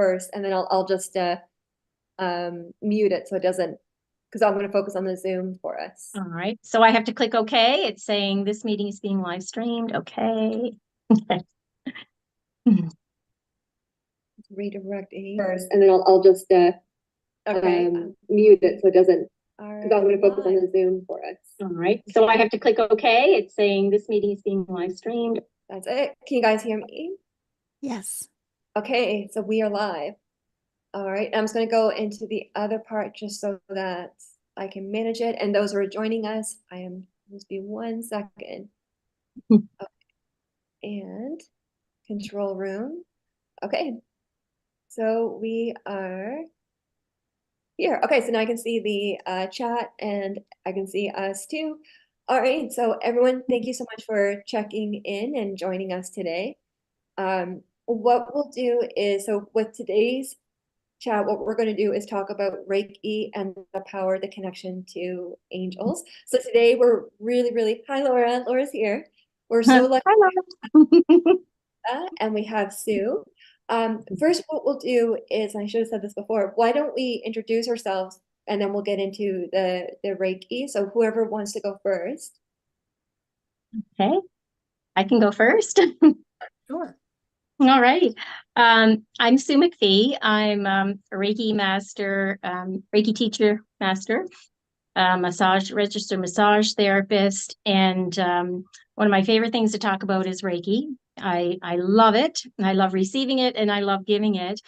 first, and then I'll just mute it so it doesn't, because I'm going to focus on the Zoom for us. All right. So I have to click OK. It's saying this meeting is being live streamed. Okay. Redirecting first, and then I'll just mute it so it doesn't, because I'm going to focus on the Zoom for us. All right. So I have to click OK. It's saying this meeting is being live streamed. That's it. Can you guys hear me? Yes. Okay, so we are live. All right, I'm just going to go into the other part just so that I can manage it. And those who are joining us, just be 1 second. Okay. And control room. Okay, so we are here. Okay, so now I can see the chat and I can see us too. All right, so everyone, thank you so much for checking in and joining us today. What we'll do is, so with today's chat, what we're going to do is talk about Reiki and the power, the connection to angels. So today we're really, hi Laura, Laura's here. We're so lucky. Hi, Laura. And we have Sue. First, what we'll do is, I should have said this before, why don't we introduce ourselves and then we'll get into the Reiki. So whoever wants to go first. Okay, I can go first. Sure. All right. I'm Sue MacPhee. I'm a Reiki master, Reiki teacher master, registered massage therapist. And one of my favorite things to talk about is Reiki. I love it. I love receiving it and I love giving it.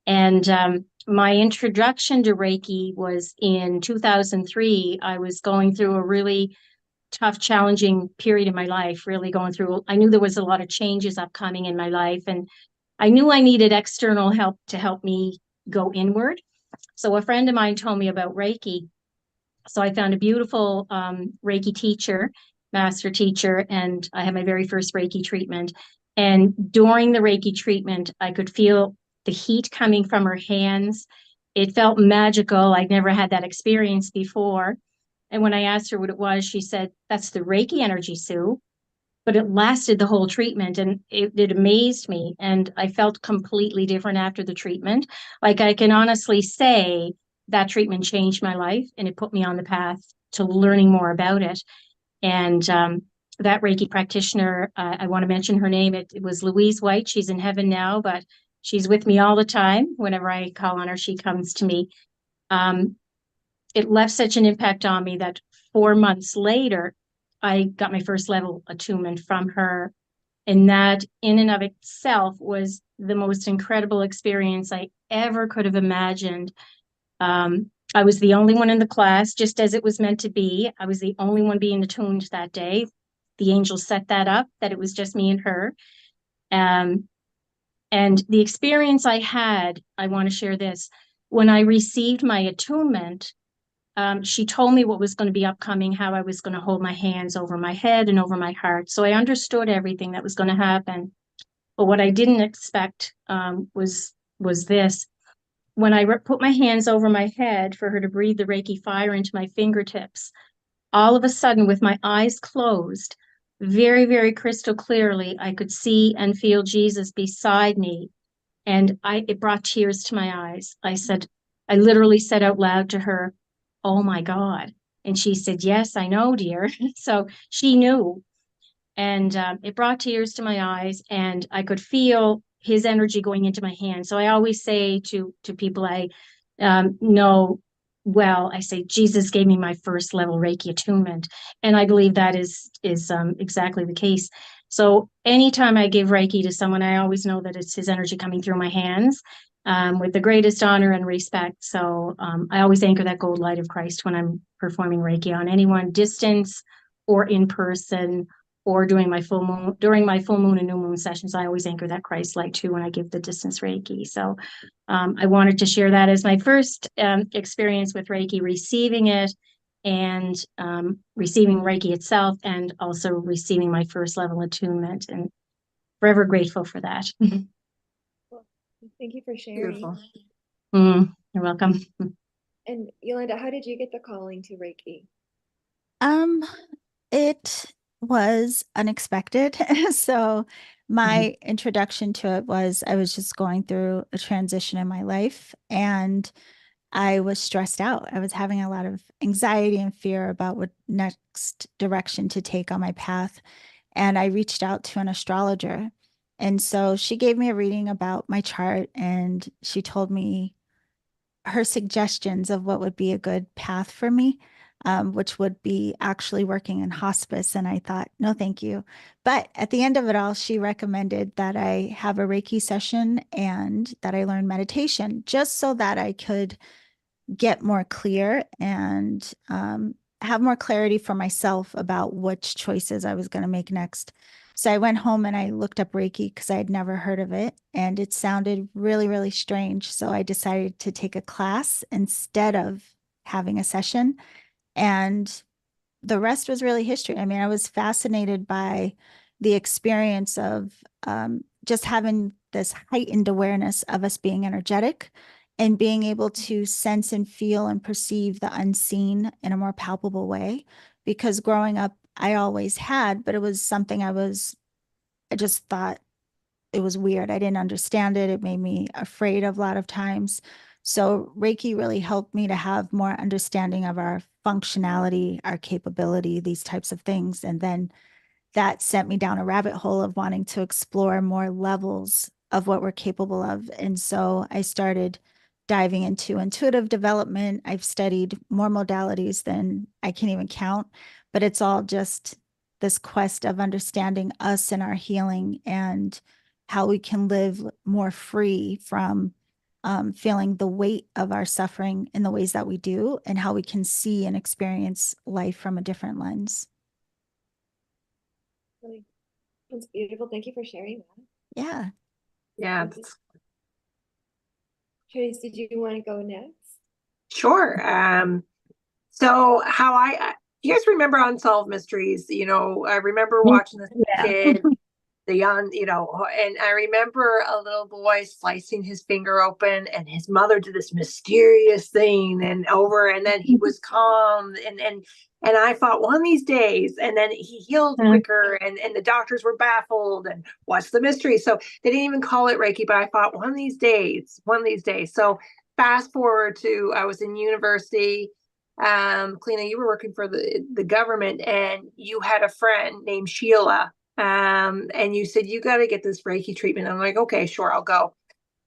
And my introduction to Reiki was in 2003. I was going through a really tough, challenging period in my life, really going through, I knew there was a lot of changes upcoming in my life, and I knew I needed external help to help me go inward. So a friend of mine told me about Reiki. So I found a beautiful Reiki teacher, master teacher, and I had my very first Reiki treatment. And during the Reiki treatment, I could feel the heat coming from her hands. It felt magical. I'd never had that experience before. And when I asked her what it was, she said, "That's the Reiki energy, Sue." But it lasted the whole treatment, and it amazed me. And I felt completely different after the treatment. Like, I can honestly say that treatment changed my life, and it put me on the path to learning more about it. And that Reiki practitioner, I want to mention her name. It was Louise White. She's in heaven now, but she's with me all the time. Whenever I call on her, she comes to me. It left such an impact on me that 4 months later, I got my first level attunement from her. And that in and of itself was the most incredible experience I ever could have imagined. I was the only one in the class, just as it was meant to be. I was the only one being attuned that day. The angels set that up, that it was just me and her. And the experience I had, I want to share this. When I received my attunement, she told me what was going to be upcoming, how I was going to hold my hands over my head and over my heart. So I understood everything that was going to happen. But what I didn't expect was this. When I put my hands over my head for her to breathe the Reiki fire into my fingertips, all of a sudden, with my eyes closed, very, very crystal clearly, I could see and feel Jesus beside me. And it brought tears to my eyes. I literally said out loud to her, "Oh my God." And she said, "Yes, I know, dear." So she knew. And it brought tears to my eyes, and I could feel his energy going into my hand. So I always say to people I know well, I say, Jesus gave me my first level Reiki attunement. And I believe that is exactly the case. So anytime I give Reiki to someone, I always know that it's his energy coming through my hands with the greatest honor and respect. So I always anchor that gold light of Christ when I'm performing Reiki on anyone, distance or in person, or during my full moon and new moon sessions. I always anchor that Christ light too when I give the distance Reiki. So I wanted to share that as my first experience with Reiki, receiving it and receiving Reiki itself, and also receiving my first level attunement, and forever grateful for that. Well, thank you for sharing. Beautiful. You're welcome. And Yolanda, how did you get the calling to Reiki? It was unexpected. So my introduction to it was I was just going through a transition in my life and I was stressed out. I was having a lot of anxiety and fear about what next direction to take on my path. And I reached out to an astrologer. And so she gave me a reading about my chart and she told me her suggestions of what would be a good path for me, which would be actually working in hospice. And I thought, no, thank you. But at the end of it all, she recommended that I have a Reiki session and that I learn meditation just so that I could get more clear and have more clarity for myself about which choices I was going to make next. So I went home and I looked up Reiki because I had never heard of it and it sounded really, really strange. So I decided to take a class instead of having a session. And the rest was really history. I mean, I was fascinated by the experience of just having this heightened awareness of us being energetic and being able to sense and feel and perceive the unseen in a more palpable way. Because growing up, I always had, but it was something I just thought it was weird. I didn't understand it. It made me afraid of a lot of times. So Reiki really helped me to have more understanding of our functionality, our capability, these types of things. And then that sent me down a rabbit hole of wanting to explore more levels of what we're capable of. And so I started diving into intuitive development. I've studied more modalities than I can even count, but it's all just this quest of understanding us and our healing and how we can live more free from feeling the weight of our suffering in the ways that we do, and how we can see and experience life from a different lens. Really, that's beautiful. Thank you for sharing that. Yeah. Yeah, Trace, did you want to go next? sure. So how you guys remember Unsolved Mysteries? You know, I remember watching this as a Yeah. kid, the young, you know, and I remember a little boy slicing his finger open and his mother did this mysterious thing and then he was calm and I thought one of these days, and then he healed quicker and the doctors were baffled and what's the mystery? So they didn't even call it Reiki, but I thought one of these days, one of these days. So fast forward to I was in university. Kelliena, you were working for the government and you had a friend named Sheila, and you said you got to get this Reiki treatment. I'm like, okay, sure, I'll go.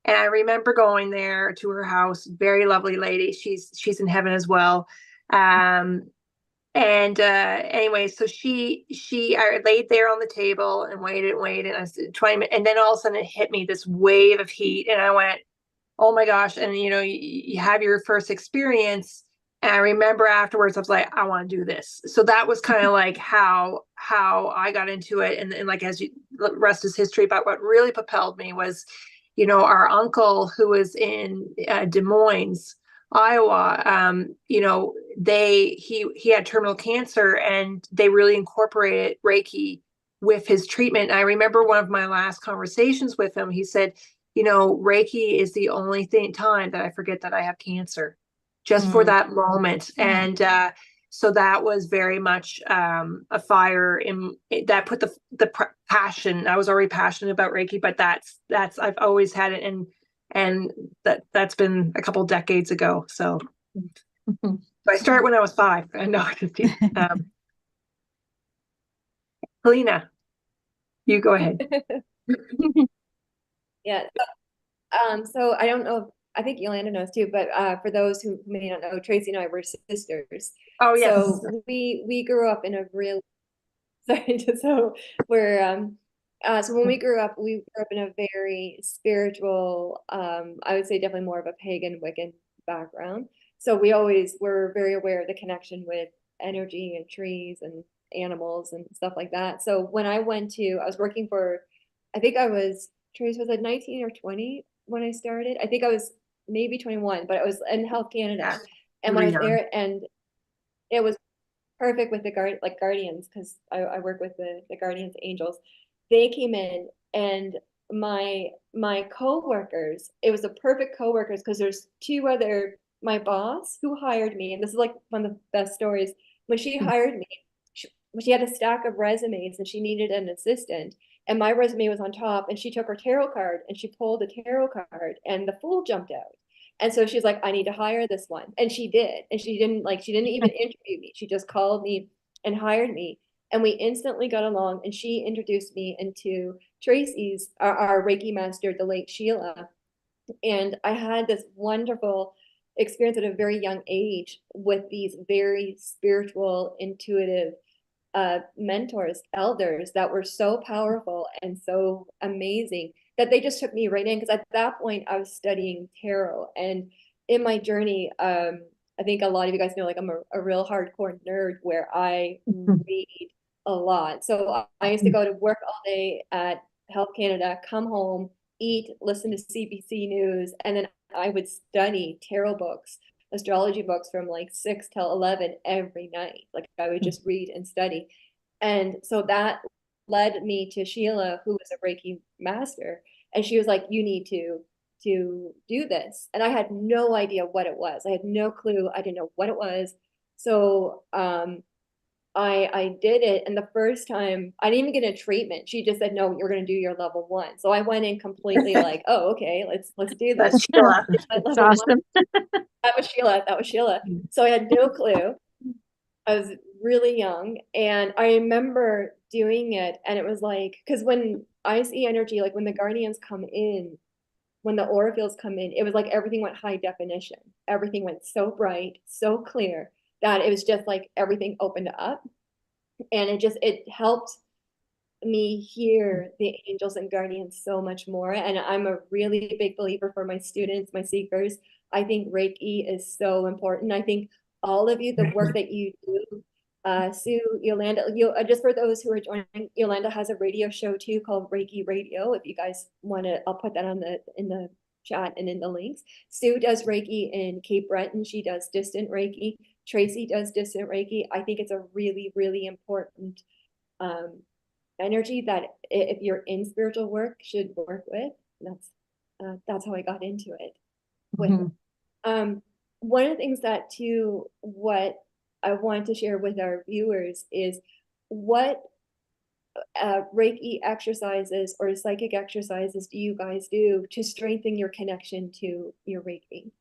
And I remember going there to her house, very lovely lady. She's in heaven as well. And anyway, so I laid there on the table and waited. And I said 20 minutes, and then all of a sudden it hit me, this wave of heat, and I went, oh my gosh. And you know, you have your first experience. And I remember afterwards, I was like, I want to do this. So that was kind of like how I got into it. And like, as you, the rest is history. But what really propelled me was, you know, our uncle who was in Des Moines, Iowa. You know, he had terminal cancer, and they really incorporated Reiki with his treatment. And I remember one of my last conversations with him. He said, you know, Reiki is the only time that I forget that I have cancer, just for that moment. And so that was very much a fire in that put the passion. I was already passionate about Reiki, but that's I've always had it, and that's been a couple decades ago. So, so I started when I was 5. I know, just kidding. Kelliena, you go ahead. Yeah. So I don't know, I think Yolanda knows too, but for those who may not know, Tracy and I were sisters. Oh yes. So we grew up in a real sorry, so we're so when we grew up in a very spiritual, I would say definitely more of a pagan Wiccan background. So we always were very aware of the connection with energy and trees and animals and stuff like that. So when I was working for, I think I was, Trace, was it 19 or 20 when I started? I think I was maybe 21, but I was in Health Canada. Yeah, And when I was there, and it was perfect with the guardians, because I work with the guardians angels. They came in, and my co-workers, it was a perfect co-workers, because there's two other, my boss who hired me, and this is like one of the best stories. When she hired me, she had a stack of resumes and she needed an assistant. And my resume was on top, and she took her tarot card and she pulled the tarot card and the Fool jumped out. And so she's like, I need to hire this one. And she did. And she didn't even interview me. She just called me and hired me. And we instantly got along. And she introduced me into Tracy's, our Reiki master, the late Sheila. And I had this wonderful experience at a very young age with these very spiritual, intuitive mentors, elders that were so powerful and so amazing that they just took me right in. Because at that point, I was studying tarot. And in my journey, I think a lot of you guys know, like, I'm a real hardcore nerd where I read a lot. So I used to go to work all day at Health Canada, come home, eat, listen to CBC News, and then I would study tarot books, astrology books from like 6 till 11 every night. Like, I would just read and study. And so that led me to Sheila, who was a Reiki master. And she was like, you need to do this. And I had no idea what it was. I had no clue. I didn't know what it was. So I did it, and the first time I didn't even get a treatment. She just said, "No, you're going to do your level 1." So I went in completely like, "Oh, okay, let's do this." That's Sheila. That's awesome. That was Sheila. That was Sheila. So I had no clue. I was really young, and I remember doing it, and it was like, because when I see energy, like when the guardians come in, when the aura fields come in, it was like everything went high definition. Everything went so bright, so clear that it was just like everything opened up. And it helped me hear the angels and guardians so much more. And I'm a really big believer for my students, my seekers. I think Reiki is so important. I think all of you, the work that you do, Sue, Yolanda, just for those who are joining, Yolanda has a radio show too called Reiki Radio. If you guys want to, I'll put that in the chat and in the links. Sue does Reiki in Cape Breton. She does distant Reiki. Tracy does distant Reiki. I think it's a really, really important energy that if you're in spiritual work, should work with. That's how I got into it. With one of the things that too, what I want to share with our viewers is what Reiki exercises or psychic exercises do you guys do to strengthen your connection to your Reiki?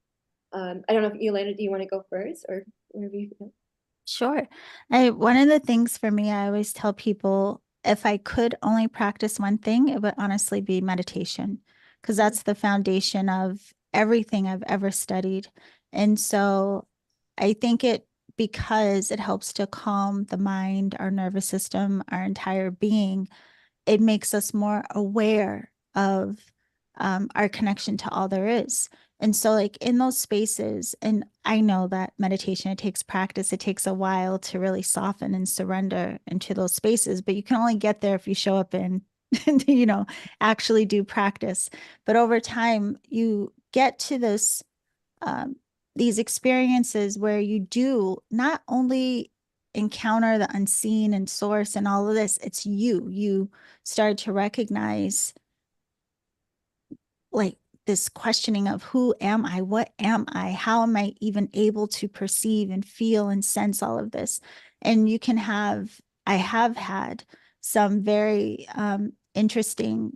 I don't know if Yolanda, do you want to go first or wherever you go? Sure. One of the things for me, I always tell people, if I could only practice one thing, it would honestly be meditation, because that's the foundation of everything I've ever studied. And so I think because it helps to calm the mind, our nervous system, our entire being, it makes us more aware of our connection to all there is. And so like in those spaces, and I know that meditation, it takes practice, it takes a while to really soften and surrender into those spaces, but you can only get there if you show up and, actually do practice. But over time, you get to these experiences where you do not only encounter the unseen and source and all of this, it's you start to recognize like this questioning of who am I? What am I? How am I even able to perceive and feel and sense all of this? And I have had some very interesting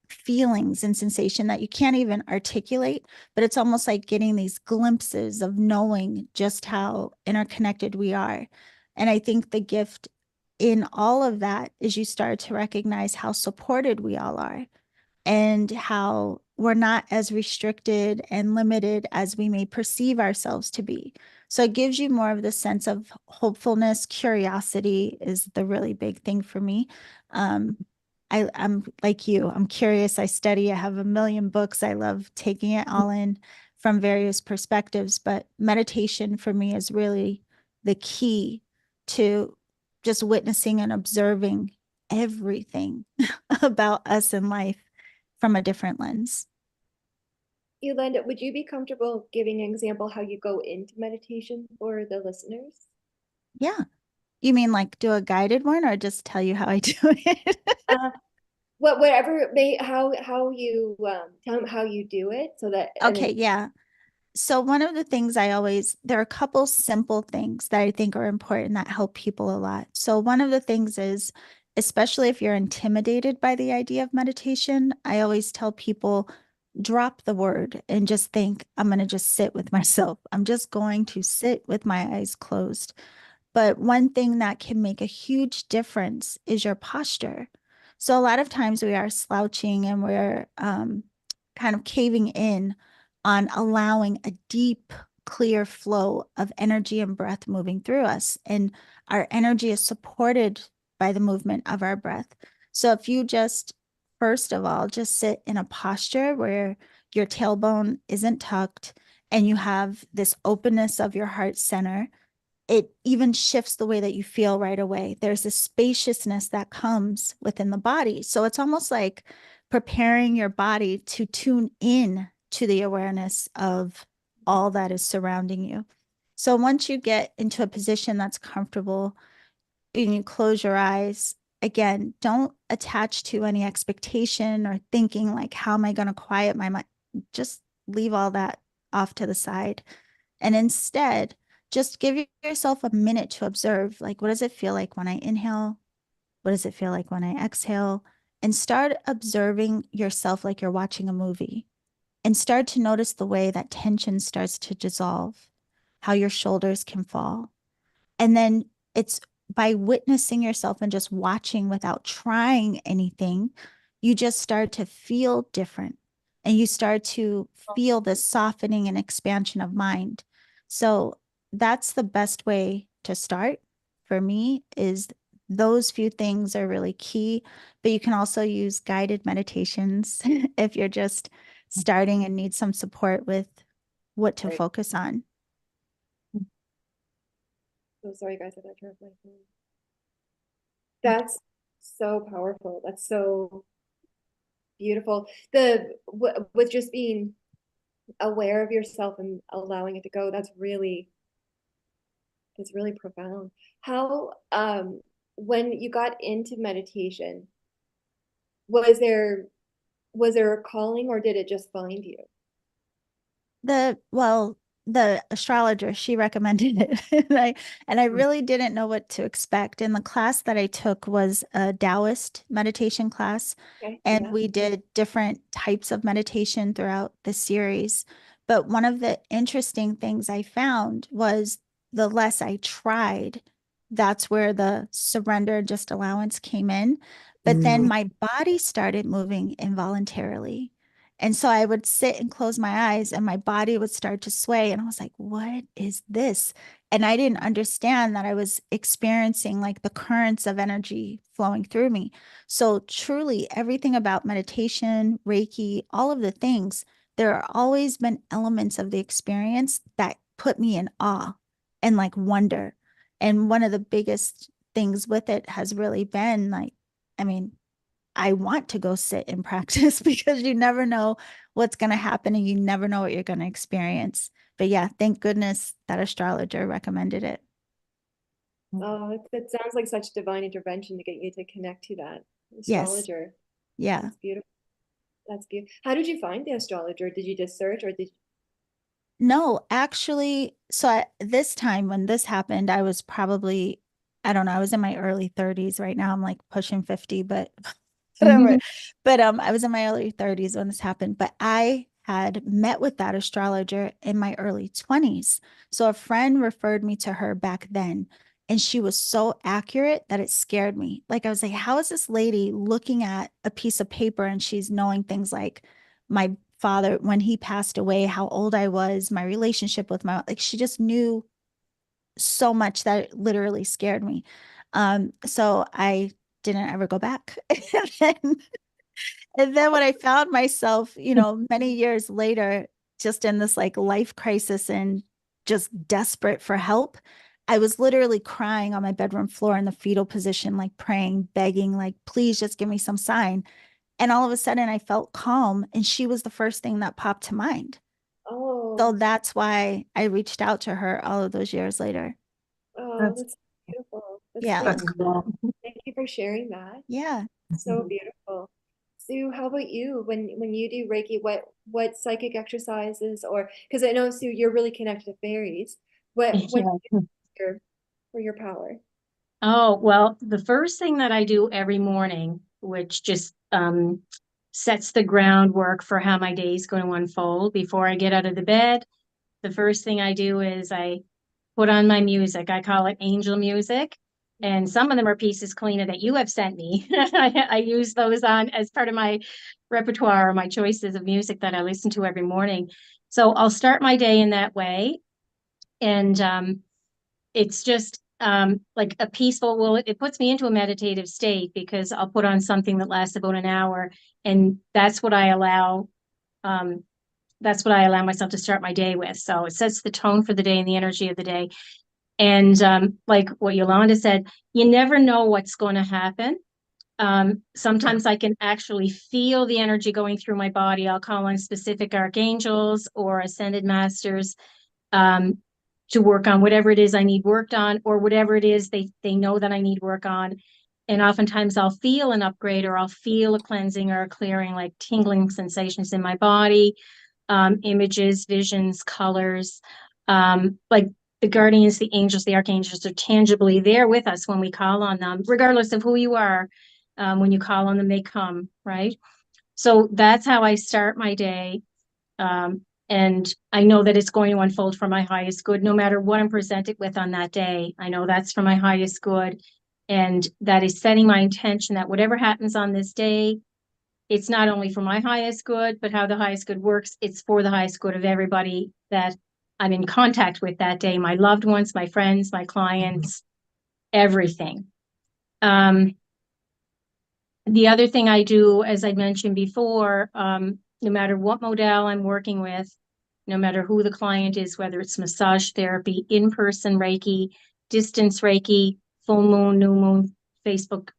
feelings and sensation that you can't even articulate, but it's almost like getting these glimpses of knowing just how interconnected we are. And I think the gift in all of that is you start to recognize how supported we all are and how we're not as restricted and limited as we may perceive ourselves to be. So it gives you more of the sense of hopefulness. Curiosity is the really big thing for me. I'm like you, I'm curious, I study, I have a million books. I love taking it all in from various perspectives, but meditation for me is really the key to just witnessing and observing everything about us in life from a different lens. Yolanda, would you be comfortable giving an example how you go into meditation for the listeners? Yeah. You mean like do a guided one or just tell you how I do it? Whatever how you tell them how you do it so that Okay, yeah. So one of the things there are a couple simple things that I think are important that help people a lot. So one of the things is, especially if you're intimidated by the idea of meditation, I always tell people, drop the word and just think, I'm going to just sit with myself. I'm just going to sit with my eyes closed. But one thing that can make a huge difference is your posture. So a lot of times we are slouching and we're kind of caving in on allowing a deep, clear flow of energy and breath moving through us. And our energy is supported by the movement of our breath. So if you just, first of all, just sit in a posture where your tailbone isn't tucked and you have this openness of your heart center, it even shifts the way that you feel right away. There's a spaciousness that comes within the body. So it's almost like preparing your body to tune in to the awareness of all that is surrounding you. So once you get into a position that's comfortable and you close your eyes, again, don't attach to any expectation or thinking like, how am I going to quiet my mind? Just leave all that off to the side. And instead, just give yourself a minute to observe, like, what does it feel like when I inhale? What does it feel like when I exhale? And start observing yourself like you're watching a movie, and start to notice the way that tension starts to dissolve, how your shoulders can fall. And then it's by witnessing yourself and just watching without trying anything, you just start to feel different and you start to feel this softening and expansion of mind. So that's the best way to start for me. Is those few things are really key, but you can also use guided meditations if you're just starting and need some support with what to Right. focus on. So sorry, guys, I got to turn off my phone. That's so powerful. That's so beautiful. With just being aware of yourself and allowing it to go, that's really profound. How when you got into meditation, was there a calling, or did it just find you? The astrologer, she recommended it. And I really didn't know what to expect. And the class that I took was a Taoist meditation class. Okay, And yeah. we did different types of meditation throughout the series. But one of the interesting things I found was the less I tried, that's where the surrender, just allowance came in. But then my body started moving involuntarily. And so I would sit and close my eyes and my body would start to sway. And I was like, what is this? And I didn't understand that I was experiencing like the currents of energy flowing through me. So truly everything about meditation, Reiki, all of the things, there are always been elements of the experience that put me in awe and like wonder. And one of the biggest things with it has really been like, I mean, I want to go sit and practice because you never know what's going to happen and you never know what you're going to experience. But yeah, thank goodness that astrologer recommended it. Oh, it sounds like such divine intervention to get you to connect to that Yes. astrologer. Yeah. That's beautiful. That's beautiful. How did you find the astrologer? Did you just search, or did No, actually, so this time when this happened, I was probably, I don't know, I was in my early 30s. Right now I'm like pushing 50, but whatever. But I was in my early 30s when this happened, but I had met with that astrologer in my early 20s. So a friend referred me to her back then, and she was so accurate that it scared me. Like I was like, how is this lady looking at a piece of paper and she's knowing things like my father, when he passed away, how old I was, my relationship with like she just knew so much that it literally scared me. So I didn't ever go back. And then when I found myself, many years later, just in this like life crisis and just desperate for help, I was literally crying on my bedroom floor in the fetal position, like praying, begging, like, please just give me some sign. And all of a sudden I felt calm, and she was the first thing that popped to mind. oh, So that's why I reached out to her all of those years later. that's beautiful. That's Yeah. so cool. Thank you for sharing that. Yeah. So beautiful. Sue, how about you? When you do Reiki, what psychic exercises, or because I know, Sue, you're really connected to fairies. What do you Yeah. do for your power? Oh, well, the first thing that I do every morning, which just sets the groundwork for how my day is going to unfold before I get out of the bed, the first thing I do is I put on my music. I call it angel music. And some of them are pieces, Kelliena, that you have sent me. I use those on as part of my repertoire, my choices of music that I listen to every morning. So I'll start my day in that way. And it's just like a peaceful, well, it puts me into a meditative state because I'll put on something that lasts about an hour. And um, that's what I allow myself to start my day with. So it sets the tone for the day and the energy of the day. And like what Yolanda said, you never know what's going to happen. Sometimes I can actually feel the energy going through my body. I'll call on specific archangels or ascended masters um, to work on whatever it is I need worked on, or whatever it is they know that I need work on. And oftentimes I'll feel an upgrade, or I'll feel a cleansing or a clearing, like tingling sensations in my body, images, visions, colors, like the guardians, the angels, the archangels are tangibly there with us when we call on them, regardless of who you are. When you call on them, they come, right? So that's how I start my day. And I know that it's going to unfold for my highest good, no matter what I'm presented with on that day. I know that's for my highest good. And that is setting my intention that whatever happens on this day, it's not only for my highest good, but how the highest good works. It's for the highest good of everybody that I'm in contact with that day, my loved ones, my friends, my clients, everything. The other thing I do, as I mentioned before, no matter what modal I'm working with, no matter who the client is, whether it's massage therapy, in-person Reiki, distance Reiki, full moon, new moon, Facebook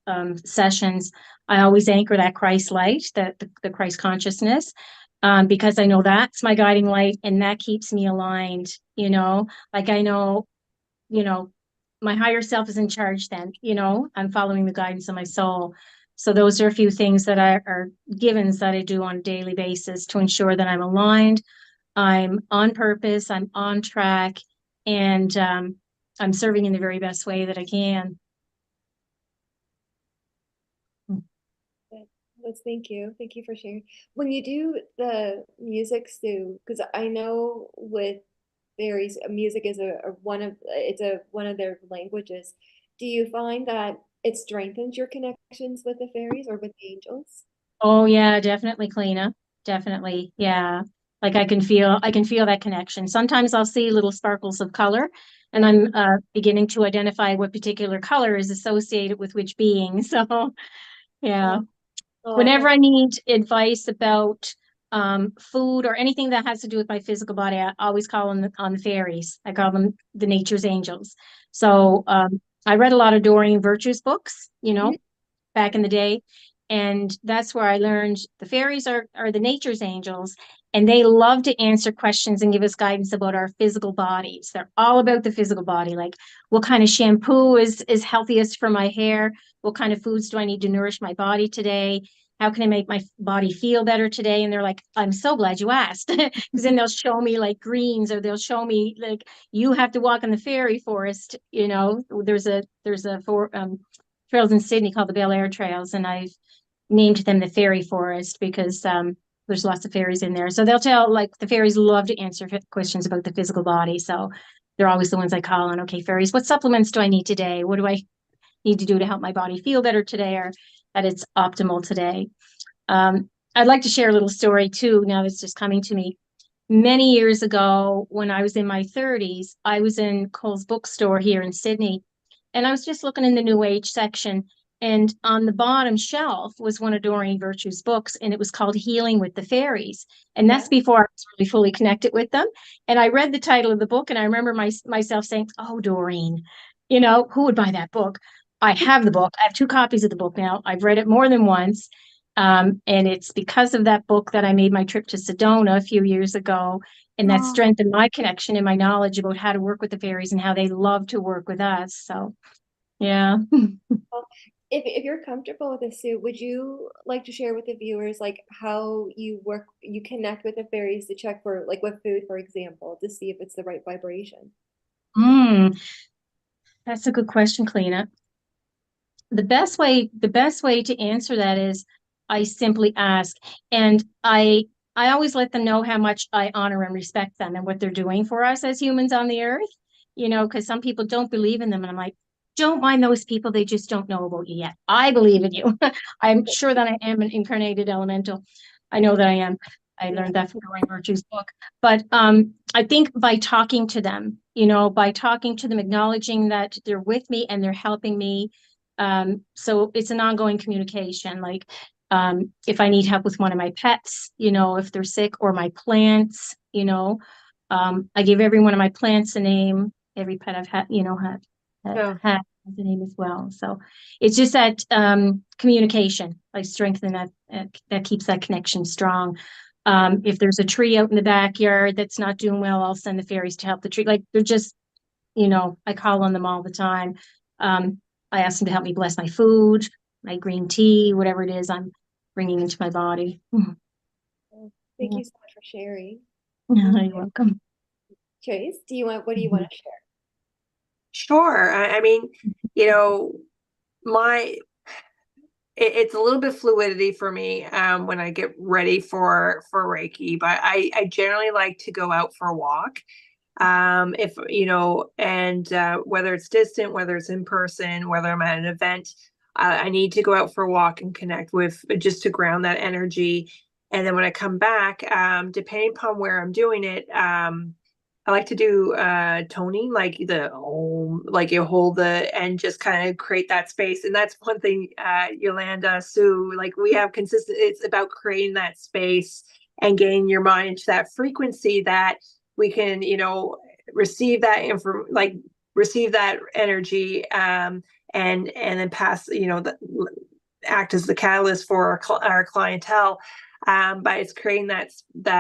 sessions, I always anchor that Christ light, the Christ consciousness, because I know that's my guiding light and that keeps me aligned, like I know, you know, my higher self is in charge then, I'm following the guidance of my soul. So those are a few things that are givens that I do on a daily basis to ensure that I'm aligned, I'm on purpose, I'm on track, and I'm serving in the very best way that I can. Let's thank you. Thank you for sharing. When you do the music, Sue, because I know with fairies, music is one of their languages. Do you find that it strengthens your connections with the fairies or with the angels? Oh yeah, definitely, Kelliena. Definitely. Yeah. Like I can feel that connection. Sometimes I'll see little sparkles of color and Yeah. I'm beginning to identify what particular color is associated with which being. So yeah. Oh, Whenever that's I need advice about food or anything that has to do with my physical body, I always call on the fairies. I call them the nature's angels. So I read a lot of Doreen Virtue's books, Mhm. back in the day. And that's where I learned the fairies are the nature's angels, and they love to answer questions and give us guidance about our physical bodies. They're all about the physical body, like what kind of shampoo is healthiest for my hair? What kind of foods do I need to nourish my body today? How can I make my body feel better today? And they're like, I'm so glad you asked. Because then they'll show me like greens, or they'll show me like you have to walk in the fairy forest. There's a for trails in Sydney called the Bel Air Trails, and I've named them the Fairy Forest because there's lots of fairies in there. So they'll tell, like, the fairies love to answer questions about the physical body. So they're always the ones I call on. Okay, fairies, what supplements do I need today? What do I need to do to help my body feel better today, or that it's optimal today? I'd like to share a little story too. Now that's just coming to me. Many years ago, when I was in my 30s, I was in Cole's bookstore here in Sydney, and I was just looking in the New Age section. And on the bottom shelf was one of Doreen Virtue's books, and it was called Healing with the Fairies. And that's before I was really fully connected with them. And I read the title of the book, and I remember myself saying, "Oh, Doreen, who would buy that book?" I have the book. I have two copies of the book now. I've read it more than once. And it's because of that book that I made my trip to Sedona a few years ago. And that Oh, strengthened my connection and my knowledge about how to work with the fairies and how they love to work with us. So, yeah. if you're comfortable with this, Sue, would you like to share with the viewers like how you connect with the fairies to check for like with food, for example, to see if it's the right vibration? Hmm, that's a good question, Kelliena. The best way to answer that is I simply ask, and I always let them know how much I honor and respect them and what they're doing for us as humans on the earth. Because some people don't believe in them, and I'm like, don't mind those people, they just don't know about you yet. I believe in you. I'm sure that I am an incarnated elemental. I know that I am. I Yeah. learned that from Going Virtue's book. But I think by talking to them, acknowledging that they're with me and they're helping me. So it's an ongoing communication. Like if I need help with one of my pets, if they're sick, or my plants, I give every one of my plants a name. Every pet I've had, Yeah. had a name as well. So it's just that communication, like strengthen that keeps that connection strong. If there's a tree out in the backyard that's not doing well, I'll send the fairies to help the tree. Like they're just, I call on them all the time. I ask them to help me bless my food, my green tea, whatever it is I'm bringing into my body. Well, thank you so much for sharing. You're welcome. Trace, what do you want to share? Sure. I mean, you know, it's a little bit fluidity for me when I get ready for Reiki, but I generally like to go out for a walk. If and whether it's distant, whether it's in person, whether I'm at an event, I need to go out for a walk and connect with, just to ground that energy. And then when I come back, depending upon where I'm doing it, I like to do toning, like like you hold and just kind of create that space. And that's one thing, Yolanda, Sue, like we have consistent, it's about creating that space and getting your mind into that frequency that we can, receive that receive that energy, and then pass, act as the catalyst for our clientele. But it's creating that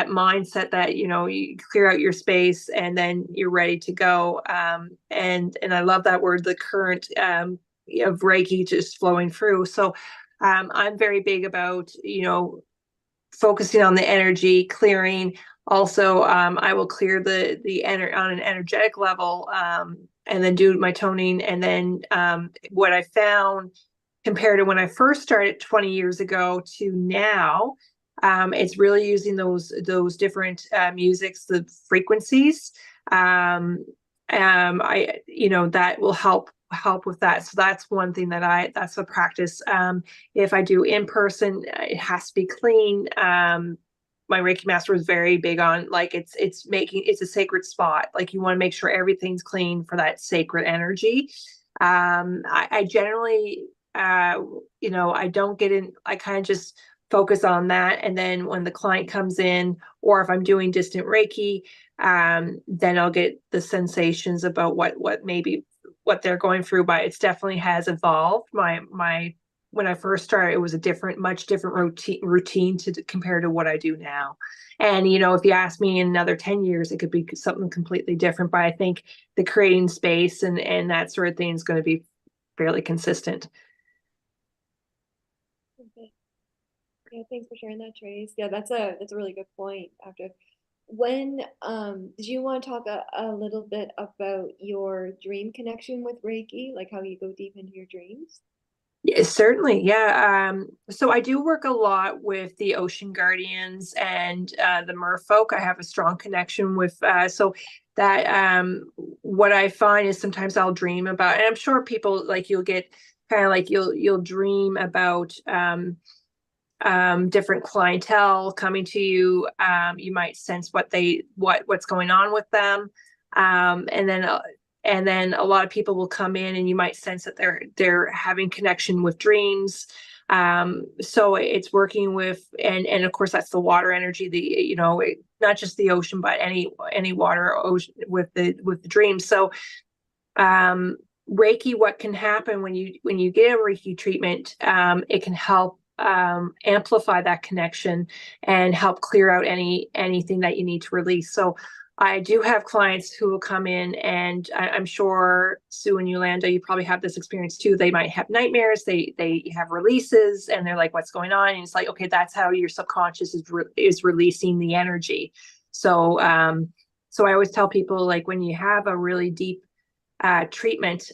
mindset that, you clear out your space and then you're ready to go. And I love that word, the current of Reiki just flowing through. So I'm very big about, focusing on the energy, clearing. Also, I will clear the on an energetic level, and then do my toning. And then what I found compared to when I first started 20 years ago to now, it's really using those different musics, the frequencies. That will help with that. So that's one thing that's a practice. If I do in person, it has to be clean. My Reiki master was very big on, like, it's a sacred spot. Like you want to make sure everything's clean for that sacred energy. I generally, I don't get in, I kind of just focus on that. And then when the client comes in, or if I'm doing distant Reiki, then I'll get the sensations about what they're going through. But it's definitely has evolved. When I first started, it was much different routine to compare to what I do now. And, if you ask me in another 10 years, it could be something completely different. But I think the creating space and that sort of thing is going to be fairly consistent. Okay. Yeah, thanks for sharing that, Trace. Yeah, that's a really good point. When did you want to talk a little bit about your dream connection with Reiki, like how you go deep into your dreams? Yeah, certainly. Yeah. So I do work a lot with the ocean guardians and the merfolk. I have a strong connection with, so that what I find is sometimes I'll dream about, and I'm sure people, like, you'll get kind of like you'll dream about different clientele coming to you. You might sense what's going on with them, and then a lot of people will come in, and you might sense that they're having connection with dreams. So it's working with, and of course that's the water energy, not just the ocean, but any water ocean with the dreams. So Reiki, what can happen when you get a Reiki treatment, it can help amplify that connection and help clear out anything that you need to release. So I do have clients who will come in, and I'm sure Sue and Yolanda, you probably have this experience too. They might have nightmares, they have releases, and they're like, what's going on? And it's like, okay, that's how your subconscious is releasing the energy. So so I always tell people, like, when you have a really deep treatment,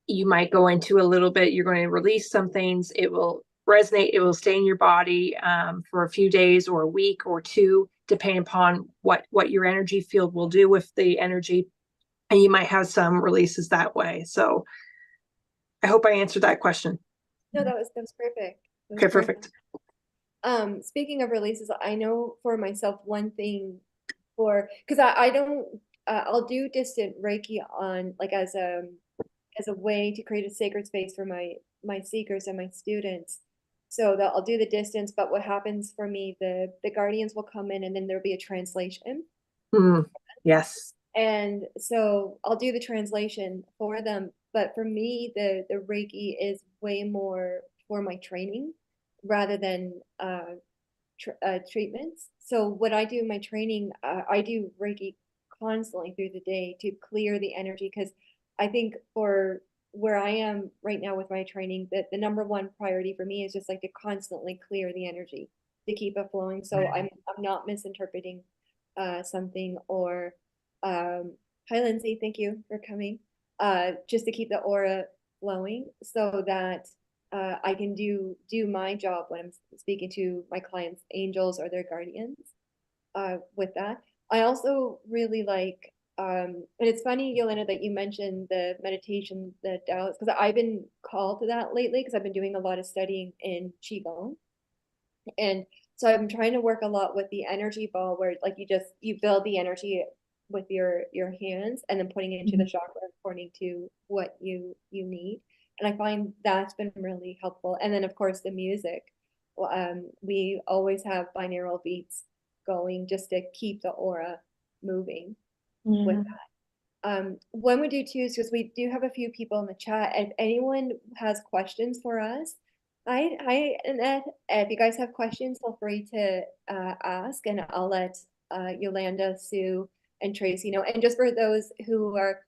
you might go into a little bit, you're going to release some things, it will resonate, it will stay in your body for a few days or a week or two, depending upon what your energy field will do with the energy. And you might have some releases that way. So I hope I answered that question. No, that was perfect. That was Okay, perfect. Speaking of releases, I know for myself one thing because I don't I'll do distant Reiki on like as a way to create a sacred space for my seekers and my students. So that I'll do the distance, but what happens for me, the guardians will come in and then there'll be a translation. Yes. And so I'll do the translation for them. But for me, the Reiki is way more for my training rather than treatments. So what I do in my training, I do Reiki constantly through the day to clear the energy, because I think for where I am right now with my training, that the number one priority for me is just like to constantly clear the energy to keep it flowing. So I'm not misinterpreting something, or hi Lindsay, thank you for coming. Just to keep the aura flowing so that I can do my job when I'm speaking to my clients, angels or their guardians. With that, I also really like, and it's funny, Yolanda, that you mentioned the meditation, the Taoist, because I've been called to that lately because I've been doing a lot of studying in Qigong. And so I'm trying to work a lot with the energy ball, where like you build the energy with your hands and then putting it into the chakra according to what you need. And I find that's been really helpful. And then of course the music. We always have binaural beats going just to keep the aura moving with that. When we do Tuesdays, we do have a few people in the chat. If anyone has questions for us, hi, Annette. If you guys have questions, feel free to ask, and I'll let Yolanda, Sue, and Tracy know. And just for those who are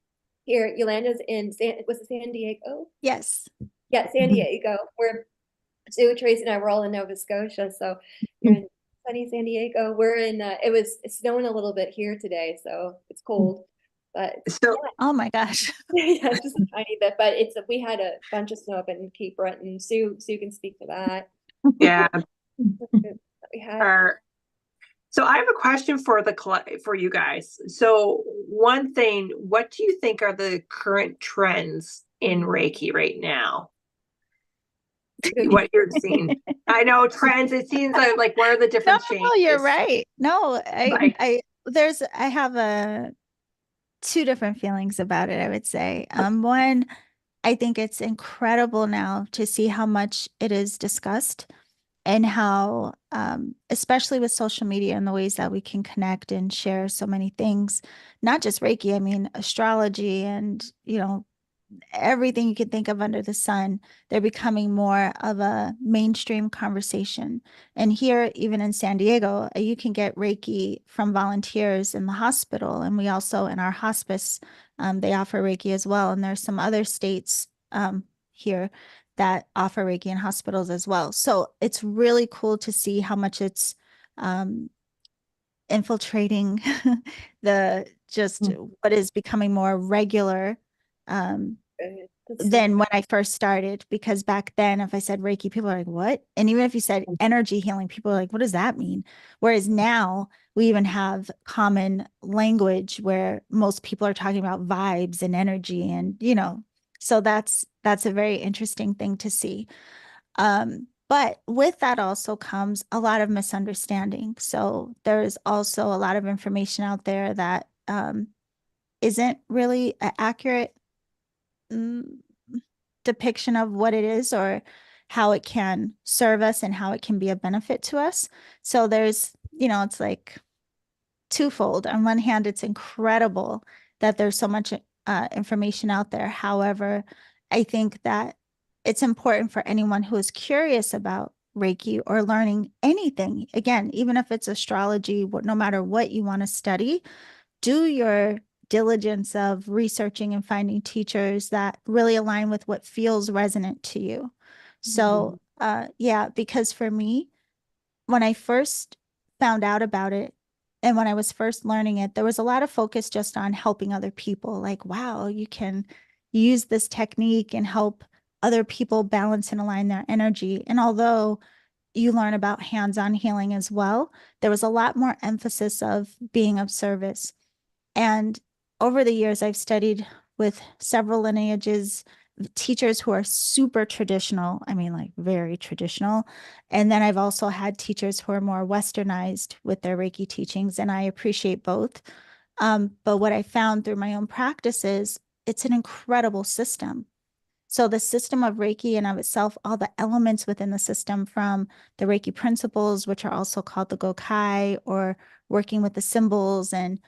here, Yolanda's in was it San Diego? Yes. Yeah, San Diego. We're Sue, Tracy, and I were all in Nova Scotia, so you're in sunny San Diego. We're in. It's snowing a little bit here today, so it's cold. But So, oh my gosh. yeah, just a tiny bit. But we had a bunch of snow up in Cape Breton. Sue can speak to that. yeah. We had. So I have a question for you guys. So one thing, what do you think are the current trends in Reiki right now? What you're seeing? I know trends. It seems like where are the different changes? No, you're right. No, I have two different feelings about it, I would say. One, I think it's incredible now to see how much it is discussed, and how, especially with social media and the ways that we can connect and share so many things, not just Reiki, I mean, astrology and, everything you can think of under the sun, they're becoming more of a mainstream conversation. And here, even in San Diego, you can get Reiki from volunteers in the hospital. And we also, in our hospice, they offer Reiki as well. And there's some other states here that offer Reiki in hospitals as well. So it's really cool to see how much it's infiltrating what is becoming more regular than when I first started. Because back then, if I said Reiki, people are like, what? And even if you said energy healing, people are like, what does that mean? Whereas now we even have common language where most people are talking about vibes and energy, and, so that's a very interesting thing to see. But with that also comes a lot of misunderstanding. So there's also a lot of information out there that isn't really an accurate depiction of what it is or how it can serve us and how it can be a benefit to us. So there's, it's like twofold. On one hand, it's incredible that there's so much information out there. However, I think that it's important for anyone who is curious about Reiki or learning anything, again, even if it's astrology, no matter what you want to study, do your diligence of researching and finding teachers that really align with what feels resonant to you. So, yeah, because for me, when I first found out about it and when I was first learning it, there was a lot of focus just on helping other people. Like, wow, you can use this technique and help other people balance and align their energy. And although you learn about hands-on healing as well, there was a lot more emphasis of being of service. And over the years, I've studied with several lineages, teachers who are super traditional. I mean, like very traditional. And then I've also had teachers who are more westernized with their Reiki teachings, and I appreciate both. But what I found through my own practice is it's an incredible system. So the system of Reiki and of itself, all the elements within the system, from the Reiki principles, which are also called the Gokai, or working with the symbols, and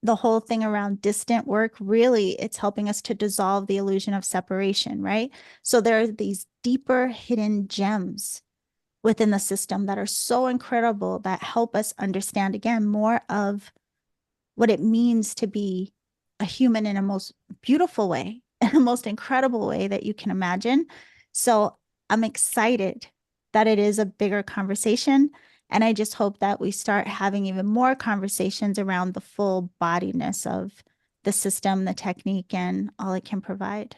the whole thing around distant work, really, it's helping us to dissolve the illusion of separation, right? So there are these deeper hidden gems within the system that are so incredible that help us understand, again, more of what it means to be a human in a most beautiful way, in the most incredible way that you can imagine. So I'm excited that it is a bigger conversation. And I just hope that we start having even more conversations around the full bodiness of the system, the technique, and all it can provide.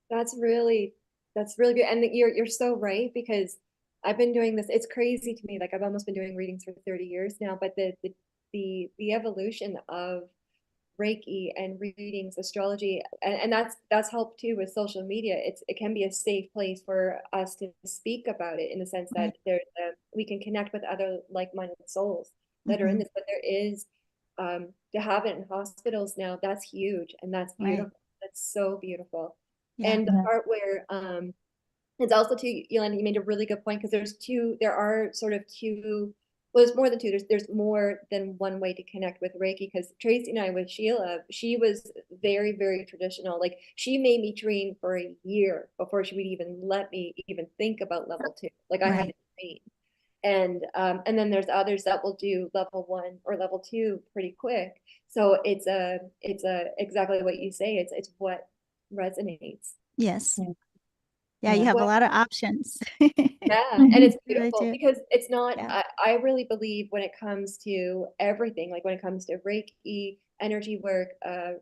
That's really good. And you're so right, because I've been doing this. It's crazy to me. Like, I've almost been doing readings for 30 years now, but the evolution of Reiki and readings, astrology, and that's helped too with social media. It can be a safe place for us to speak about it, in the sense that we can connect with other like-minded souls that are in this. But there is, to have it in hospitals now, that's huge, and that's beautiful. That's so beautiful. And the part where it's also too, Yolanda, you made a really good point, because there are sort of two, well, there's more than two. There's more than one way to connect with Reiki, because Tracy and I with Sheila, she was very, very traditional. Like, she made me train for a year before she would even let me even think about level 2. Like, I had to train. And then there's others that will do level 1 or level 2 pretty quick. So it's exactly what you say. It's what resonates. Yes. Yeah, you have a lot of options. Yeah, and it's Really beautiful, do. because it's not, I really believe when it comes to everything, like when it comes to Reiki, energy work,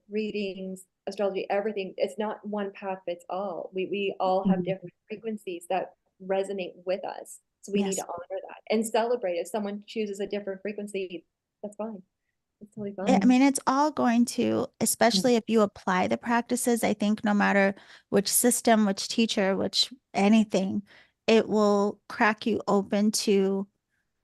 readings, astrology, everything, it's not one path fits all. We all have different frequencies that resonate with us. So we need to honor that and celebrate. If someone chooses a different frequency, that's fine. It's totally I fine. mean, it's all going to, especially if you apply the practices, I think no matter which system, which teacher, which anything, it will crack you open to,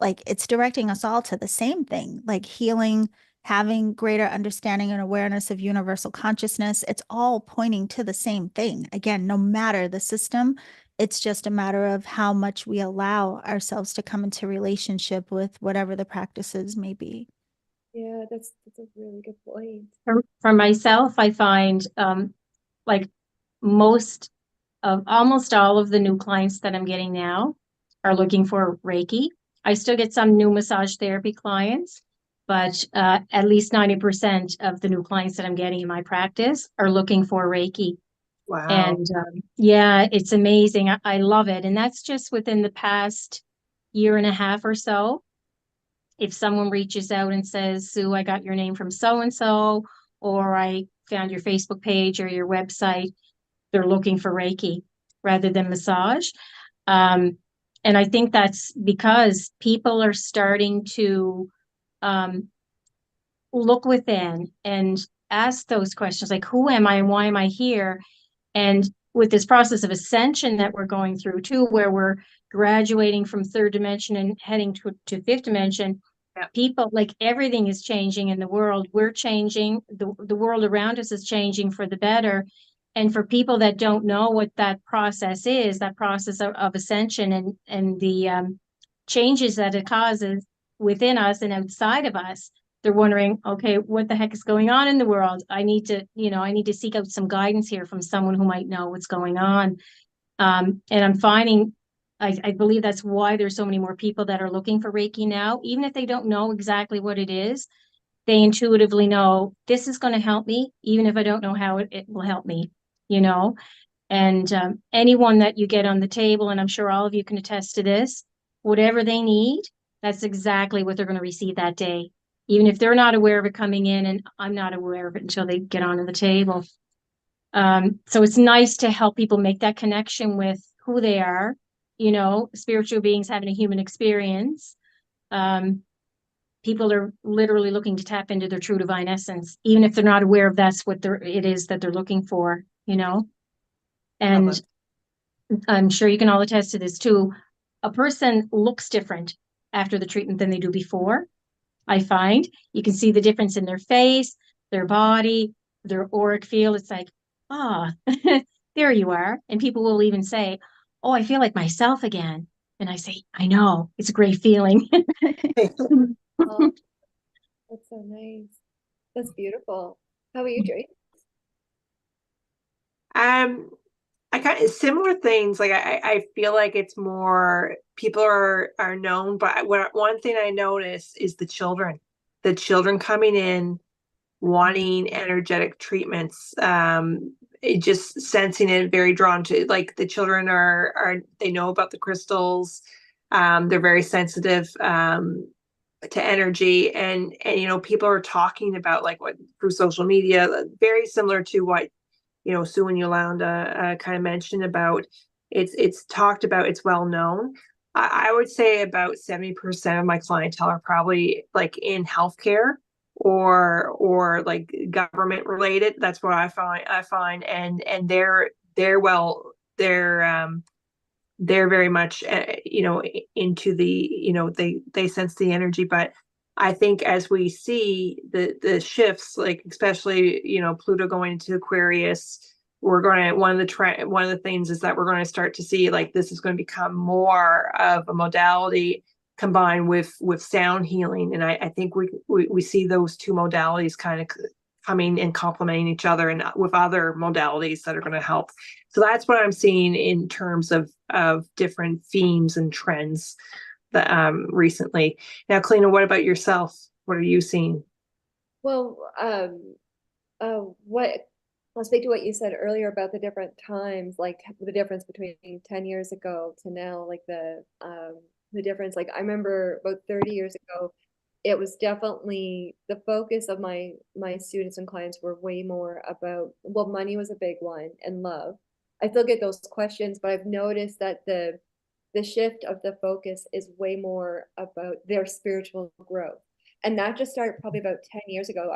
like, it's directing us all to the same thing, like healing, having greater understanding and awareness of universal consciousness. It's all pointing to the same thing. Again, no matter the system, it's just a matter of how much we allow ourselves to come into relationship with whatever the practices may be. Yeah, that's a really good point. For myself, I find like almost all of the new clients that I'm getting now are looking for Reiki. I still get some new massage therapy clients, but at least 90% of the new clients that I'm getting in my practice are looking for Reiki. Wow. And yeah, it's amazing. I love it. And that's just within the past year and a half or so. If someone reaches out and says, Sue, I got your name from so-and-so, or I found your Facebook page or your website, they're looking for Reiki rather than massage. And I think that's because people are starting to look within and ask those questions, like, who am I and why am I here? And with this process of ascension that we're going through too, where we're graduating from 3rd dimension and heading to 5th dimension, people, like, everything is changing in the world. We're changing, the world around us is changing for the better. And for people that don't know what that process is, that process of ascension and the changes that it causes within us and outside of us, they're wondering, okay, what the heck is going on in the world? I need to seek out some guidance here from someone who might know what's going on. And I'm finding I believe that's why there's so many more people that are looking for Reiki now, even if they don't know exactly what it is. They intuitively know this is going to help me, even if I don't know how it will help me, you know. And anyone that you get on the table, and I'm sure all of you can attest to this, whatever they need, that's exactly what they're going to receive that day, even if they're not aware of it coming in, and I'm not aware of it until they get onto the table. So it's nice to help people make that connection with who they are, you know, spiritual beings having a human experience. People are literally looking to tap into their true divine essence, even if they're not aware of that's what it is that they're looking for, you know. And I'm sure you can all attest to this too. A person looks different after the treatment than they do before. I find you can see the difference in their face, their body, their auric field. It's like, ah, there you are. And people will even say, oh, I feel like myself again. And I say, I know, it's a great feeling. Oh, that's so nice. That's beautiful. How are you, Drake? I kind of similar things. Like I feel like it's more people are known, but one thing I notice is the children coming in wanting energetic treatments. Just sensing it, very drawn to, like, the children are they know about the crystals. They're very sensitive to energy, and you know, people are talking about, like, what through social media, very similar to what, you know, Sue and Yolanda kind of mentioned about. It's talked about, it's well known. I would say about 70% of my clientele are probably like in healthcare or like government related. That's what I find, and they're very much you know, into the, you know, they sense the energy. But I think as we see the shifts, like especially, you know, Pluto going into Aquarius, we're going to, one of the things is that we're going to start to see, like, this is going to become more of a modality combined with sound healing. And I think we see those two modalities kind of coming and complementing each other, and with other modalities that are going to help. So that's what I'm seeing in terms of different themes and trends that recently. Now, Kelliena, what about yourself? What are you seeing? Well, what I'll speak to what you said earlier about the different times, like the difference between 10 years ago to now, like the difference. Like I remember about 30 years ago, it was definitely the focus of my students and clients were way more about, well, money was a big one, and love. I still get those questions, but I've noticed that the shift of the focus is way more about their spiritual growth. And that just started probably about 10 years ago.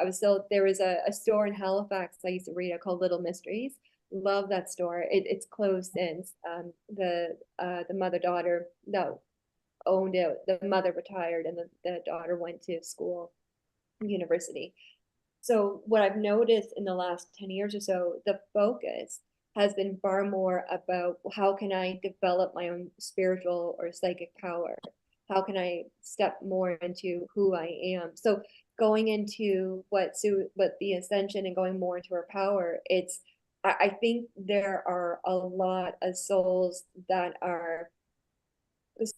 There was a store in Halifax I used to read called Little Mysteries. Love that store. It's closed since. The mother-daughter, no, owned it. The mother retired and the daughter went to school, university. So what I've noticed in the last 10 years or so, the focus has been far more about how can I develop my own spiritual or psychic power? How can I step more into who I am? So going into what the ascension and going more into her power, I think there are a lot of souls that are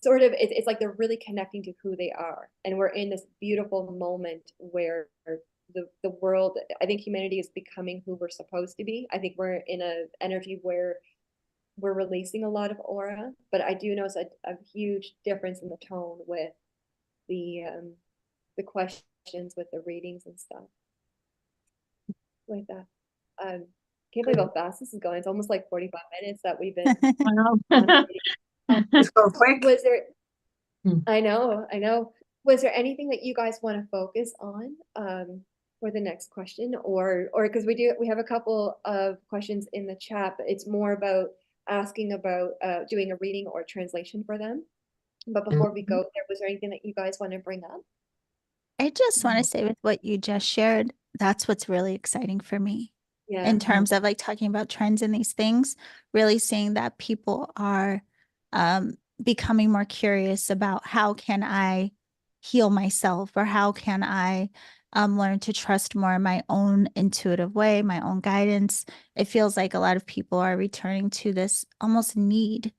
sort of, it's like they're really connecting to who they are, and we're in this beautiful moment where the world, I think humanity is becoming who we're supposed to be. I think we're in a energy where we're releasing a lot of aura, but I do notice a huge difference in the tone with the questions, with the readings and stuff like that. Can't believe how fast this is going. It's almost like 45 minutes that we've been Wow. It's going quick. was there Hmm. I know. Was there anything that you guys want to focus on for the next question, or because we have a couple of questions in the chat, but it's more about asking about doing a reading or translation for them. But before we go there, was there anything that you guys want to bring up? I just want to say with what you just shared, that's what's really exciting for me Yeah. in terms of like talking about trends and these things, really seeing that people are becoming more curious about how can I heal myself, or how can I learn to trust more in my own intuitive way, my own guidance. It feels like a lot of people are returning to this almost need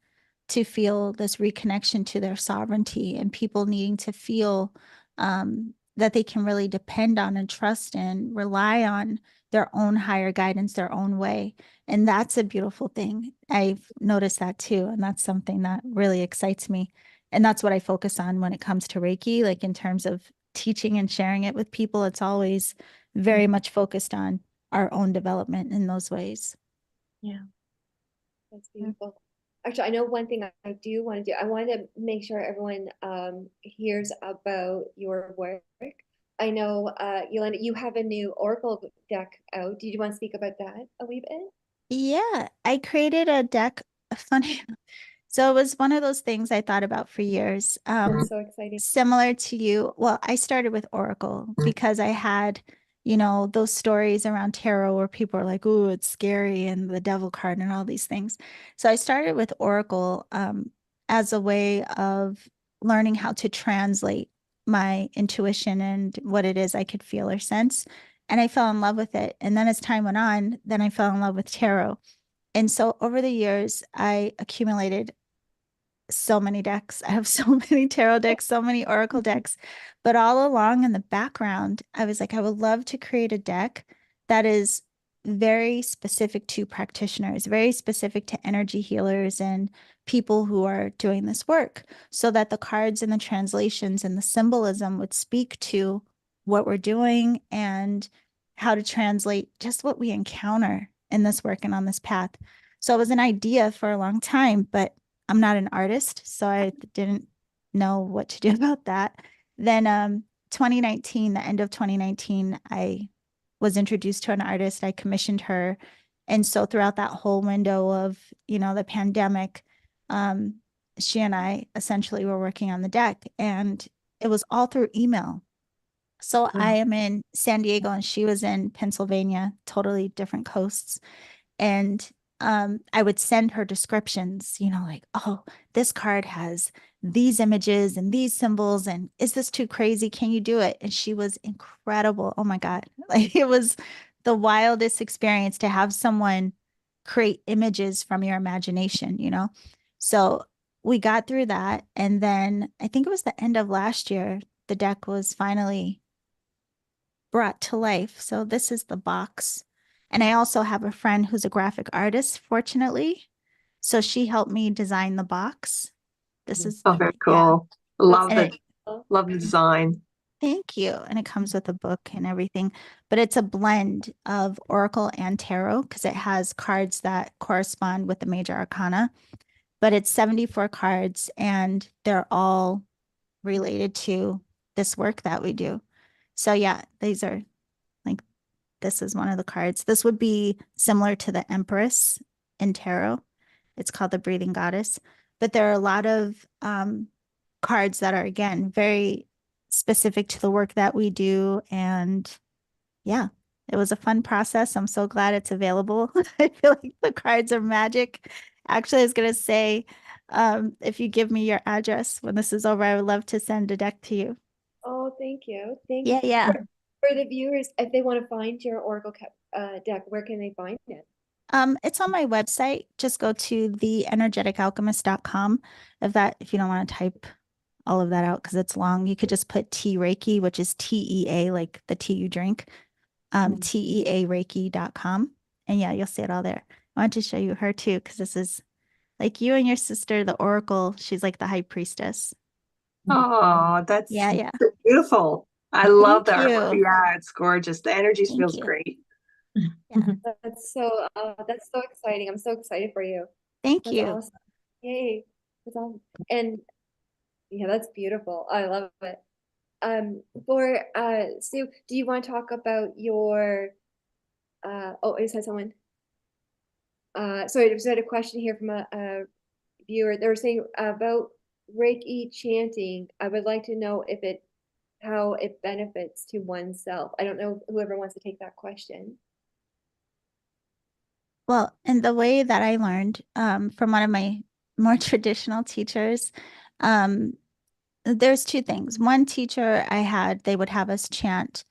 to feel this reconnection to their sovereignty, and people needing to feel that they can really depend on and trust and rely on their own higher guidance, their own way. And that's a beautiful thing. I've noticed that too. And that's something that really excites me. And that's what I focus on when it comes to Reiki, like in terms of teaching and sharing it with people. It's always very much focused on our own development in those ways. Yeah. That's beautiful. Actually, I know one thing I do want to do. I want to make sure everyone hears about your work. I know, Yolanda, you have a new Oracle deck out. Did you want to speak about that a wee bit? Yeah, I created a deck. Funny. So it was one of those things I thought about for years. That's so exciting. Similar to you. Well, I started with Oracle because I had, you know, those stories around tarot where people are like, "Oh, it's scary," and the devil card and all these things. So I started with Oracle as a way of learning how to translate my intuition and what it is I could feel or sense. And I fell in love with it. And then as time went on, then I fell in love with tarot. And so over the years, I accumulated so many decks. I have so many tarot decks, so many oracle decks. But all along in the background, I was like, I would love to create a deck that is very specific to practitioners, very specific to energy healers and people who are doing this work, so that the cards and the translations and the symbolism would speak to what we're doing and how to translate just what we encounter in this work and on this path. So it was an idea for a long time, but I'm not an artist, so I didn't know what to do about that. Then 2019, the end of 2019, I was introduced to an artist. I commissioned her. And so throughout that whole window of, you know, the pandemic, she and I essentially were working on the deck, and it was all through email. So I am in San Diego and she was in Pennsylvania, totally different coasts. And I would send her descriptions, you know, like, "Oh, this card has these images and these symbols, and is this too crazy? Can you do it?" And she was incredible. Oh my God. Like, it was the wildest experience to have someone create images from your imagination, you know? So we got through that. And then I think it was the end of last year, the deck was finally brought to life. So this is the box. And I also have a friend who's a graphic artist, fortunately. So she helped me design the box. This is, Oh, very yeah. cool. Love And love the design. thank you. And it comes with a book and everything, but it's a blend of Oracle and Tarot because it has cards that correspond with the major arcana, but it's 74 cards and they're all related to this work that we do. So yeah, these are like, this is one of the cards. This would be similar to the Empress in tarot. It's called the Breathing Goddess. But there are a lot of cards that are, again, very specific to the work that we do. And yeah, it was a fun process. I'm so glad it's available. I feel like the cards are magic. Actually, I was going to say, if you give me your address when this is over, I would love to send a deck to you. Oh, thank you. Thank Yeah, you. yeah. For the viewers, if they want to find your Oracle deck, where can they find it? It's on my website. Just go to theenergeticalchemist.com. If you don't want to type all of that out because it's long, you could just put T Reiki, which is TEA, like the tea you drink, TEAReiki.com. And yeah, you'll see it all there. I want to show you her too, because this is like you and your sister, the Oracle. She's like the high priestess. Oh, that's Yeah, yeah. beautiful. I love Thank that artwork. you. Yeah, it's gorgeous. The energy Thank feels you. great. Yeah. That's so exciting. I'm so excited for you. Thank That's you. awesome. Yay. That's awesome. And yeah, that's beautiful. I love it. For Sue, do you want to talk about your oh, I said someone. Sorry, there's a question here from a viewer. They were saying about Reiki chanting. I would like to know how it benefits to oneself. I don't know whoever wants to take that question. Well, and the way that I learned from one of my more traditional teachers, there's two things. One teacher I had, they would have us chant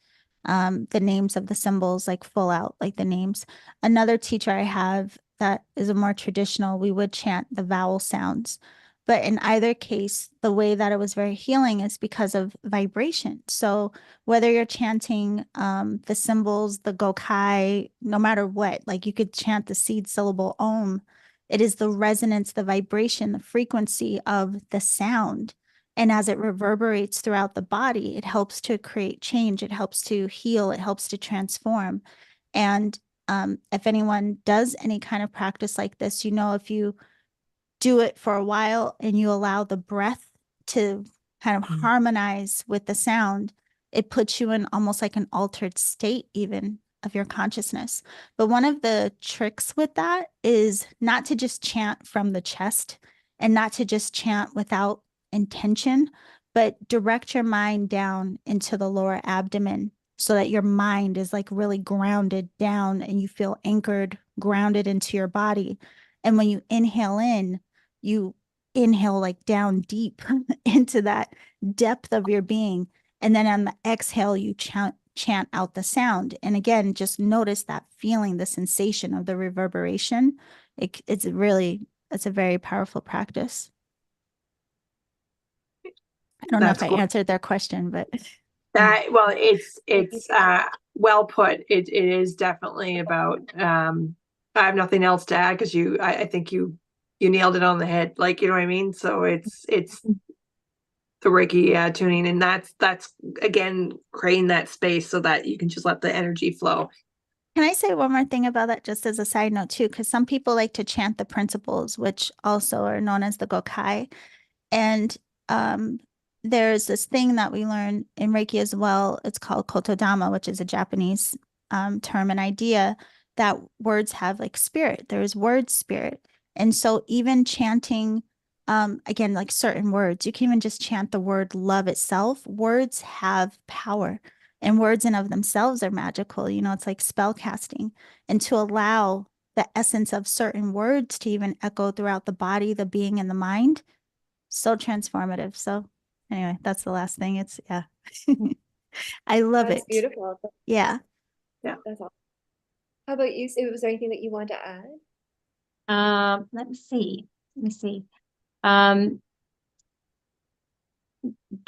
the names of the symbols, like full out, like the names. Another teacher I have, that is a more traditional, we would chant the vowel sounds. But in either case, the way that it was very healing is because of vibration. So whether you're chanting the symbols, the gokai, no matter what, like you could chant the seed syllable om, it is the resonance, the vibration, the frequency of the sound. And as it reverberates throughout the body, it helps to create change. It helps to heal. It helps to transform. And if anyone does any kind of practice like this, if you do it for a while and you allow the breath to kind of harmonize with the sound, it puts you in almost like an altered state even of your consciousness. But one of the tricks with that is not to just chant from the chest and not to just chant without intention, but direct your mind down into the lower abdomen so that your mind is like really grounded down and you feel anchored, grounded into your body. And when you inhale in, you inhale like down deep into that depth of your being. And then on the exhale, you chant out the sound. And again, just notice that feeling, the sensation of the reverberation. It's a very powerful practice. I don't know if I answered their question, but well, it's well put. It is definitely about I have nothing else to add because I think you nailed it on the head. Like, you know what I mean? So it's the Reiki tuning, and that's again creating that space so that you can just let the energy flow. Can I say one more thing about that, just as a side note too? Because some people like to chant the principles, which also are known as the gokai. And there's this thing that we learn in Reiki as well. It's called kotodama, which is a Japanese term and idea that words have like spirit. There's word spirit. And so even chanting, again, like certain words, you can even just chant the word love itself. Words have power, and words in of themselves are magical. It's like spell casting. And to allow the essence of certain words to even echo throughout the body, the being, and the mind, so transformative. So anyway, that's the last thing. It's I love That's it. beautiful. Yeah. That's awesome. How about you, Sue? Was there anything that you want to add? Let me see.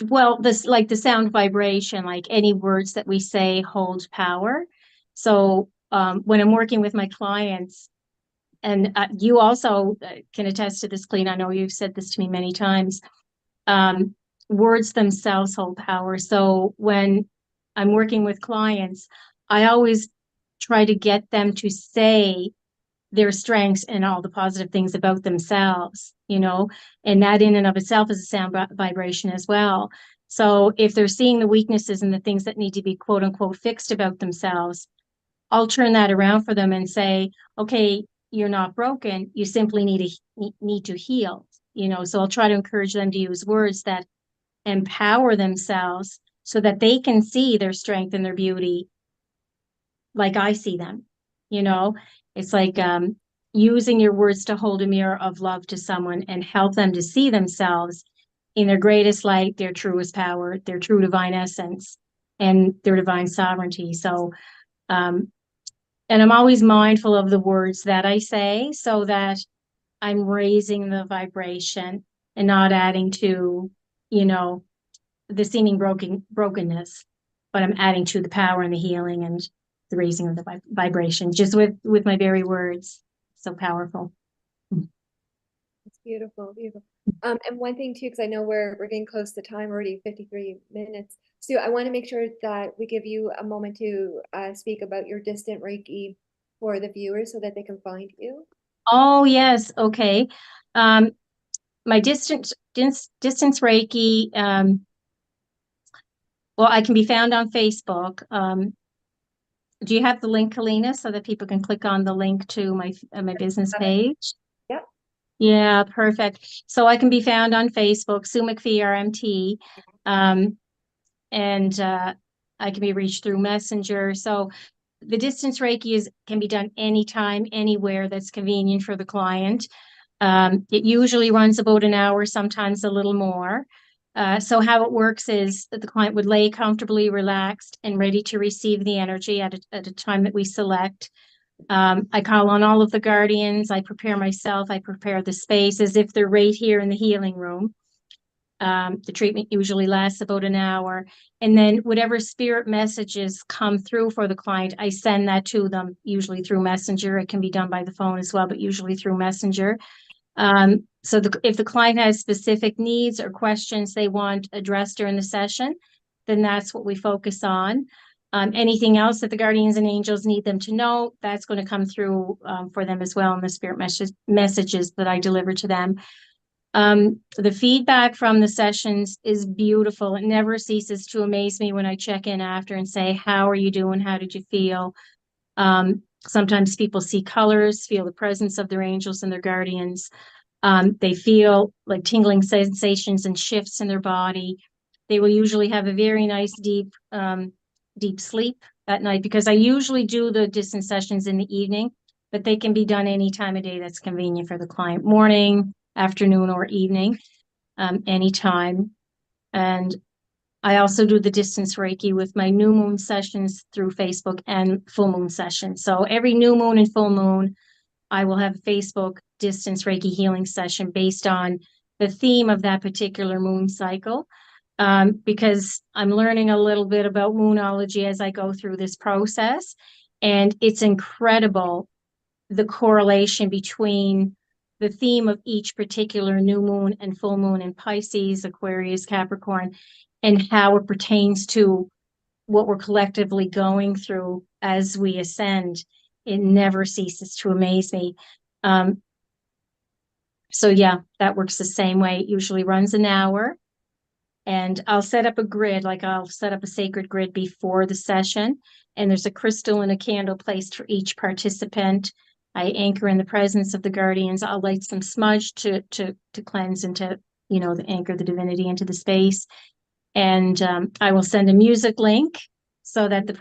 Well, this, like the sound vibration, like any words that we say hold power. So when I'm working with my clients, and you also can attest to this, Kelliena, I know you've said this to me many times, words themselves hold power. So when I'm working with clients, I always try to get them to say their strengths and all the positive things about themselves, and that in and of itself is a sound vibration as well. So if they're seeing the weaknesses and the things that need to be quote unquote fixed about themselves, I'll turn that around for them and say, okay, you're not broken. You simply need to heal, so I'll try to encourage them to use words that empower themselves so that they can see their strength and their beauty like I see them. It's like using your words to hold a mirror of love to someone and help them to see themselves in their greatest light, their truest power, their true divine essence, and their divine sovereignty. So, and I'm always mindful of the words that I say so that I'm raising the vibration and not adding to, the seeming brokenness, but I'm adding to the power and the healing and the raising of the vibration just with my very words. So powerful. It's beautiful, beautiful. And one thing too, because I know we're getting close to time already, 53 minutes. So I want to make sure that we give you a moment to speak about your distant Reiki for the viewers so that they can find you. Oh yes, okay. My distance Reiki. Well, I can be found on Facebook. Do you have the link, Kelliena, so that people can click on the link to my business page? Yep. Yeah, perfect. So I can be found on Facebook, Sue MacPhee RMT, and I can be reached through Messenger. So the distance Reiki can be done anytime, anywhere that's convenient for the client. It usually runs about an hour, sometimes a little more. So how it works is that the client would lay comfortably relaxed and ready to receive the energy at a time that we select. I call on all of the guardians. I prepare myself. I prepare the space as if they're right here in the healing room. The treatment usually lasts about an hour. And then whatever spirit messages come through for the client, I send that to them, usually through Messenger. It can be done by the phone as well, but usually through Messenger. So if the client has specific needs or questions they want addressed during the session, then that's what we focus on. Anything else that the guardians and angels need them to know, that's going to come through for them as well in the spirit messages that I deliver to them. The feedback from the sessions is beautiful. It never ceases to amaze me when I check in after and say, how are you doing? How did you feel? Sometimes people see colors, feel the presence of their angels and their guardians. They feel like tingling sensations and shifts in their body. They will usually have a very nice, deep sleep that night, because I usually do the distance sessions in the evening, but they can be done any time of day that's convenient for the client, morning, afternoon, or evening, anytime. And I also do the distance Reiki with my new moon sessions through Facebook and full moon sessions. So every new moon and full moon, I will have a Facebook distance Reiki healing session based on the theme of that particular moon cycle. Because I'm learning a little bit about moonology as I go through this process. And it's incredible the correlation between the theme of each particular new moon and full moon in Pisces, Aquarius, Capricorn, and how it pertains to what we're collectively going through as we ascend. It never ceases to amaze me. So yeah, that works the same way. It usually runs an hour. And I'll set up a grid, like I'll set up a sacred grid before the session. And there's a crystal and a candle placed for each participant. I anchor in the presence of the guardians. I'll light some smudge to cleanse and to, anchor the divinity into the space. And I will send a music link so that the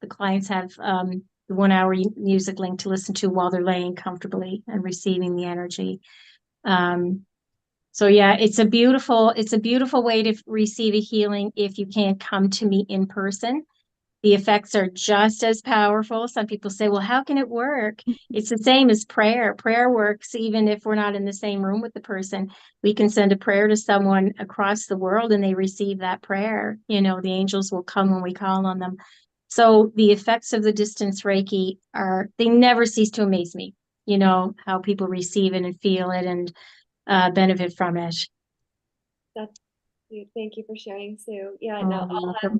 clients have the 1 hour music link to listen to while they're laying comfortably and receiving the energy. So yeah, it's a beautiful way to receive a healing if you can't come to me in person. The effects are just as powerful. Some people say, well, how can it work? It's the same as prayer. Prayer works even if we're not in the same room with the person. We can send a prayer to someone across the world and they receive that prayer. The angels will come when we call on them. So the effects of the distance Reiki they never cease to amaze me, how people receive it and feel it and benefit from it. That's cute. Thank you for sharing, Sue. Yeah, Oh, no, I'll have,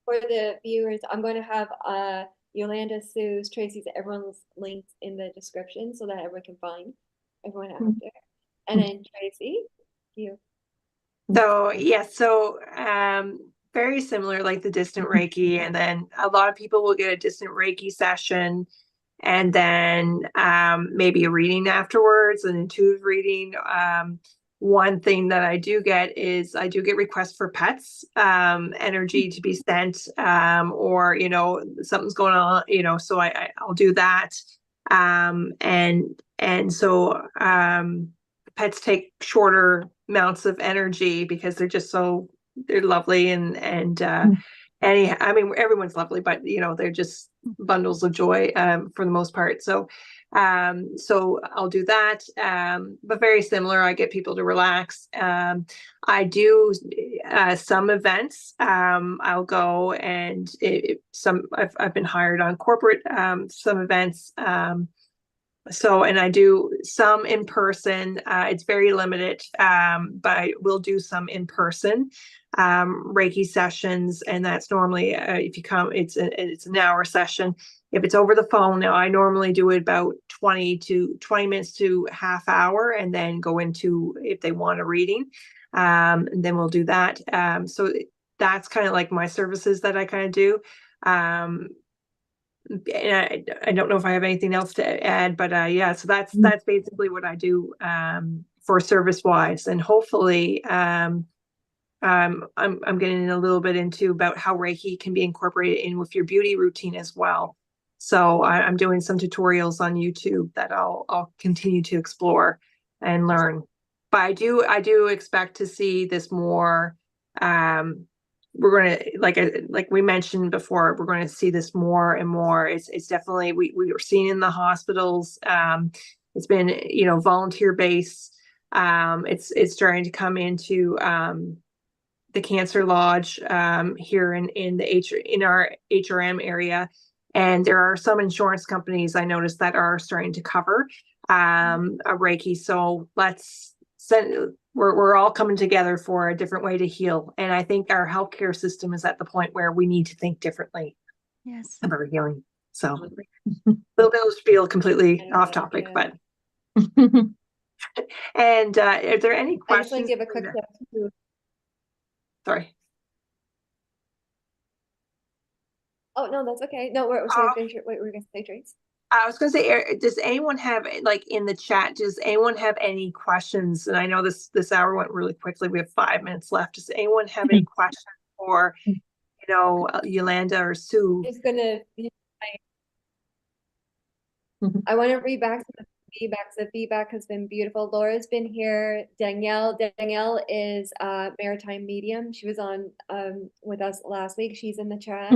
for the viewers, I'm going to have Yolanda, Sue's, Tracy's, everyone's links in the description so that everyone can find everyone after. And then Tracy, you. So yes, very similar, like the distant Reiki, and then a lot of people will get a distant Reiki session, and then maybe a reading afterwards, an intuitive reading. One thing that I do get is I do get requests for pets, energy to be sent, or something's going on, so I'll do that, and so pets take shorter amounts of energy because they're lovely and I mean everyone's lovely, but they're just bundles of joy for the most part. So I'll do that, but very similar. I get people to relax. I do some events. I'll go and I've been hired on corporate some events. And I do some in person. It's very limited, but I will do some in person Reiki sessions, and that's normally if you come, it's an hour session. If it's over the phone, now I normally do it about 20 minutes to half hour, and then go into if they want a reading, and then we'll do that. So that's kind of like my services that I kind of do. And I don't know if I have anything else to add, but yeah, so that's basically what I do for service wise, and hopefully I'm getting a little bit into about how Reiki can be incorporated in with your beauty routine as well. So I'm doing some tutorials on YouTube that I'll continue to explore and learn. But I do expect to see this more we're going to, like we mentioned before, we're going to see this more and more. It's definitely, we are seeing in the hospitals. It's been, volunteer based. It's starting to come into the Cancer Lodge here in our HRM area, and there are some insurance companies I noticed that are starting to cover a Reiki. So let's send. We're all coming together for a different way to heal, and I think our healthcare system is at the point where we need to think differently Yes. about healing. So a little bit of spiel, completely off topic, Yeah. but and are there any I just want questions? to give a quick shout to Sorry. Oh, no, that's okay. No, we're sorry, finish your, wait, we're gonna say Trace. I was going to say, does anyone have, like, in the chat, does anyone have any questions? And I know this hour went really quickly. We have 5 minutes left. Does anyone have any questions for, Yolanda or Sue? Just gonna, I want to read back to the feedback. The feedback has been beautiful. Laura's been here. Danielle is a maritime medium. She was on with us last week. She's in the chat.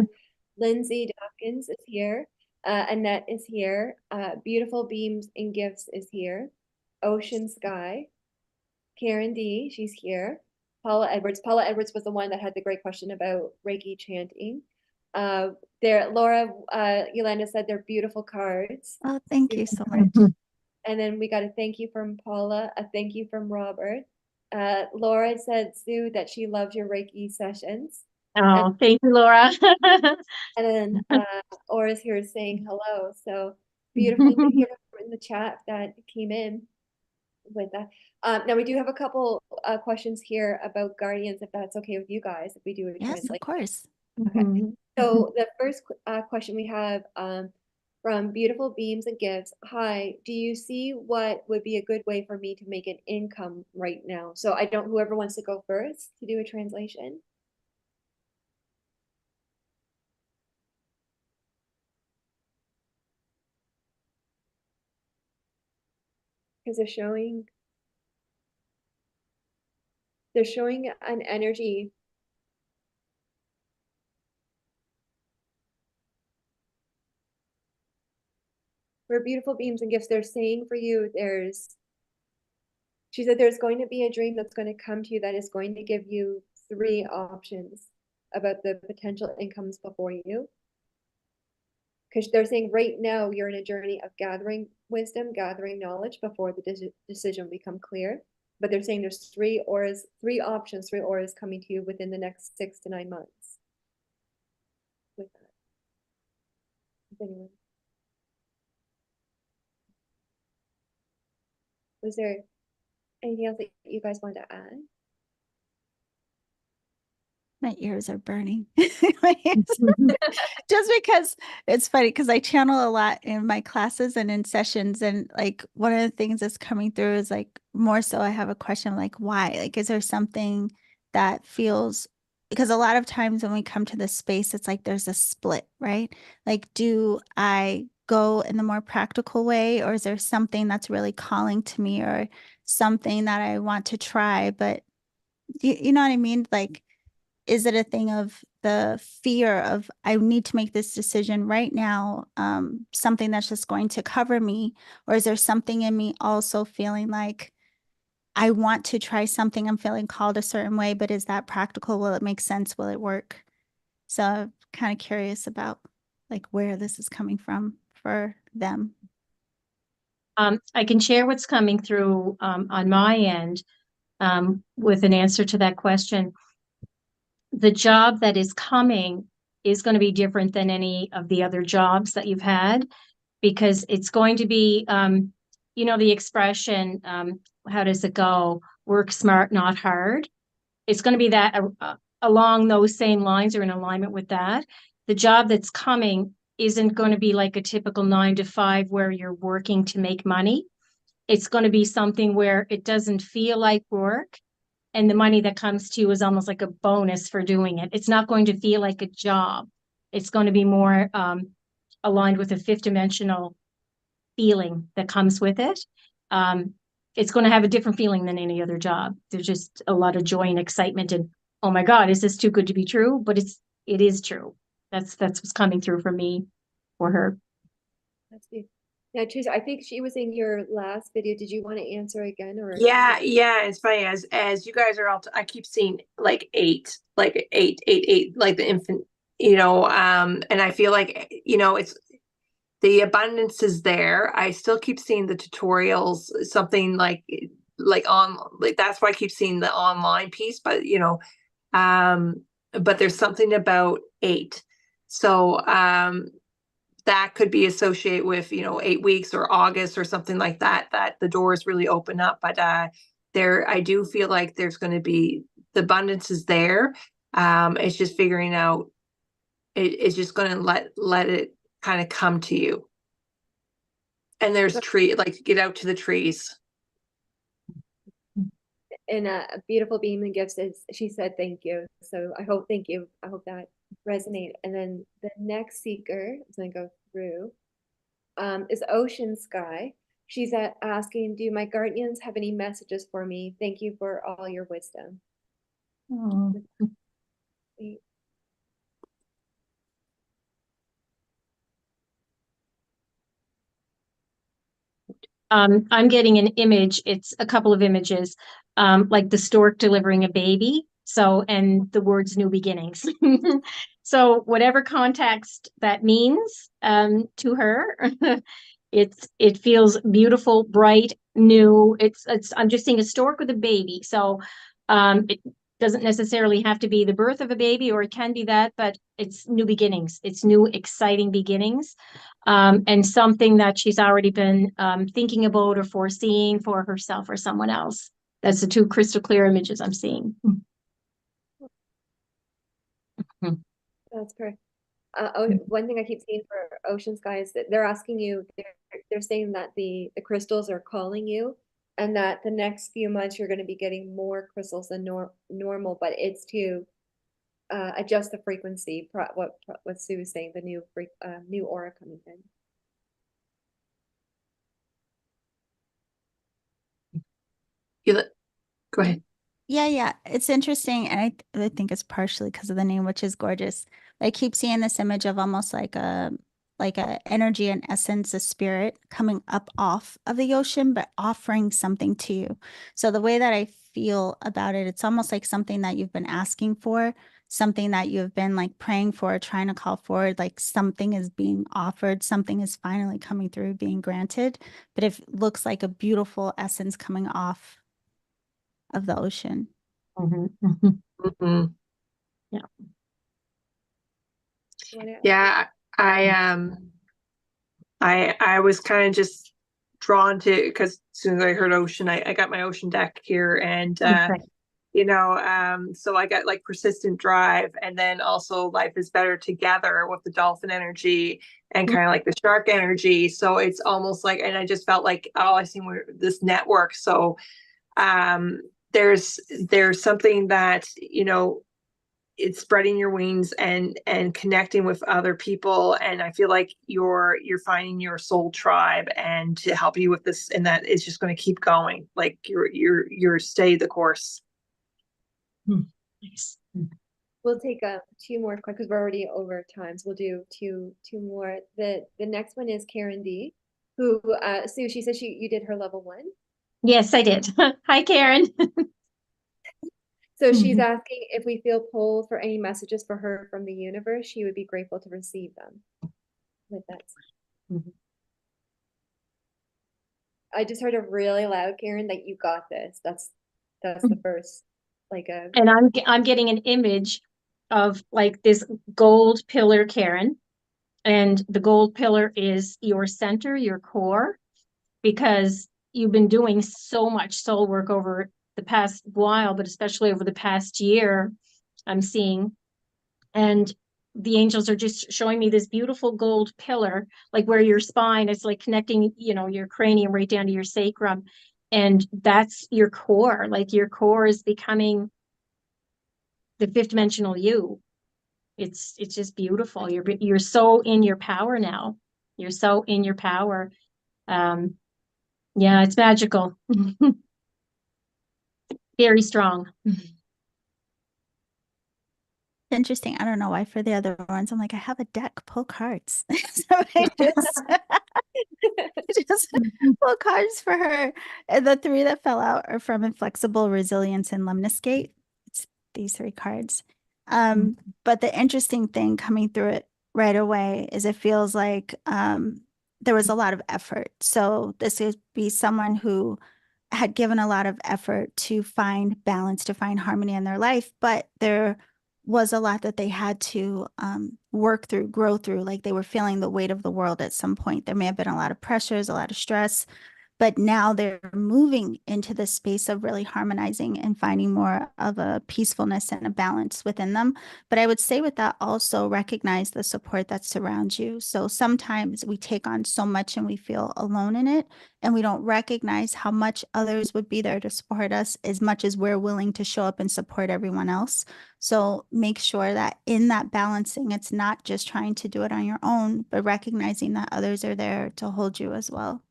Lindsay Dawkins is here. Annette is here. Beautiful Beams and Gifts is here. Ocean Sky. Karen D, she's here. Paula Edwards. Paula Edwards was the one that had the great question about Reiki chanting. Laura, Yolanda said they're beautiful cards. Oh, thank you so much. And then we got a thank you from Paula, a thank you from Robert. Laura said, Sue, that she loves your Reiki sessions. Oh, thank you, Laura. And then Aura's here saying hello. So beautiful to hear in the chat that came in with that. Now we do have a couple questions here about guardians, if that's okay with you guys, if we do a Yes, translation. of course. Okay. So the first question we have from Beautiful Beams and Gifts. Hi, do you see what would be a good way for me to make an income right now? So I don't, whoever wants to go first to do a translation. Because they're showing an energy. For Beautiful Beams and Gifts, they're saying for you, she said there's going to be a dream that's going to come to you that is going to give you 3 options about the potential incomes before you. Because they're saying right now you're in a journey of gathering wisdom, gathering knowledge before the decision will become clear. But they're saying there's 3 auras, 3 options, 3 auras coming to you within the next 6 to 9 months. With that. Anyone? Was there anything else that you guys want to add? My ears are burning. Just because it's funny, because I channel a lot in my classes and in sessions, and like one of the things that's coming through is like more so I have a question like, why? Like, is there something that feels, because a lot of times when we come to this space, it's like there's a split, right? Like, do I go in the more practical way, or is there something that's really calling to me, or something that I want to try, but you know what I mean? Like, is it a thing of the fear of I need to make this decision right now, something that's just going to cover me? Or is there something in me also feeling like I want to try something, I'm feeling called a certain way, but is that practical? Will it make sense? Will it work? So I'm kind of curious about like where this is coming from for them. I can share what's coming through on my end with an answer to that question. The job that is coming is going to be different than any of the other jobs that you've had, because it's going to be, the expression, how does it go? Work smart, not hard. It's going to be that along those same lines, or in alignment with that. The job that's coming isn't going to be like a typical 9 to 5 where you're working to make money. It's going to be something where it doesn't feel like work, and the money that comes to you is almost like a bonus for doing it. It's not going to feel like a job. It's going to be more aligned with a 5th dimensional feeling that comes with it. It's going to have a different feeling than any other job. There's just a lot of joy and excitement and oh my God, is this too good to be true? But it is true. That's what's coming through for me, for her. That's beautiful. Now, Teresa, I think she was in your last video. Did you want to answer again, or? Yeah, yeah, it's funny as you guys are all I keep seeing like eight, like the infant, and I feel like, it's the abundance is there. I still keep seeing the tutorials, something like that's why I keep seeing the online piece, but there's something about eight. So that could be associated with 8 weeks or August or something like that, that the doors really open up. But I do feel like there's going to be, the abundance is there. It's just figuring out, it's just going to let it kind of come to you. And there's like get out to the trees. And a beautiful beam and gifts is, she said thank you. So thank you. I hope that resonate. And then the next seeker is going to go through is Ocean Sky. She's asking, do my guardians have any messages for me? Thank you for all your wisdom. Oh. I'm getting an image. It's a couple of images, like the stork delivering a baby. So, and the words new beginnings. So whatever context that means, to her, it feels beautiful, bright, new. I'm just seeing a stork with a baby. So, it doesn't necessarily have to be the birth of a baby, or it can be that, but it's new beginnings. It's new, exciting beginnings. And something that she's already been thinking about or foreseeing for herself or someone else. That's the two crystal clear images I'm seeing. That's correct. One thing I keep seeing for Ocean Sky is that they're asking you, they're saying that the crystals are calling you, and that the next few months you're going to be getting more crystals than normal, but it's to adjust the frequency, what Sue was saying, the new aura coming in. Go ahead. Yeah. It's interesting. And I think it's partially because of the name, which is gorgeous. I keep seeing this image of almost like a energy and essence, a spirit coming up off of the ocean, but offering something to you. So the way that I feel about it, it's almost like something that you've been asking for, something that you've been like praying for, trying to call forward, like something is being offered, something is finally coming through, being granted. But it looks like a beautiful essence coming off of the ocean. Mm-hmm. Yeah. Yeah. I was kind of just drawn to, because as soon as I heard ocean, I got my ocean deck here, and so I got like persistent drive, and then also life is better together with the dolphin energy and kind of like the shark energy. So it's almost like, and I just felt like, oh, I see this network. So there's something that, it's spreading your wings and connecting with other people. And I feel like you're finding your soul tribe, and to help you with this, and that is just going to keep going. Like you're stay the course. Nice. We'll take two more because we're already over time. So we'll do two more. The next one is Karen D, who Sue, she said you did her level 1. Yes, I did. Hi, Karen. So she's asking if we feel pulled for any messages for her from the universe. She would be grateful to receive them. With that. I just heard a really loud, Karen, that you got this. That's the first, And I'm getting an image of like this gold pillar, Karen. And the gold pillar is your center, your core, because you've been doing so much soul work over the past while, but especially over the past year, I'm seeing. And the angels are just showing me this beautiful gold pillar, like where your spine is like connecting, your cranium right down to your sacrum. And that's your core. Like your core is becoming the fifth dimensional you. It's just beautiful. You're so in your power now. You're so in your power. Yeah, it's magical. Very strong. Interesting. I don't know why for the other ones, I'm like, I have a deck, pull cards. So I just pull cards for her. And the three that fell out are from Inflexible, Resilience, and Lemniscate. It's these three cards. But the interesting thing coming through it right away is it feels like there was a lot of effort. So this would be someone who had given a lot of effort to find balance, to find harmony in their life, but there was a lot that they had to work through, grow through, like they were feeling the weight of the world at some point. There may have been a lot of pressures, a lot of stress, but now they're moving into the space of really harmonizing and finding more of a peacefulness and a balance within them. But I would say with that also recognize the support that surrounds you. So sometimes we take on so much and we feel alone in it, and we don't recognize how much others would be there to support us as much as we're willing to show up and support everyone else. So make sure that in that balancing, it's not just trying to do it on your own, but recognizing that others are there to hold you as well.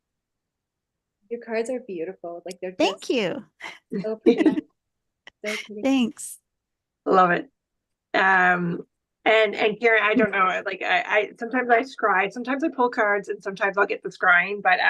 Your cards are beautiful. Like they're Thank just you. so pretty. So pretty. Thanks. Love it. And Karen, I don't know, like I sometimes I scry, sometimes I pull cards, and sometimes I'll get the scrying, but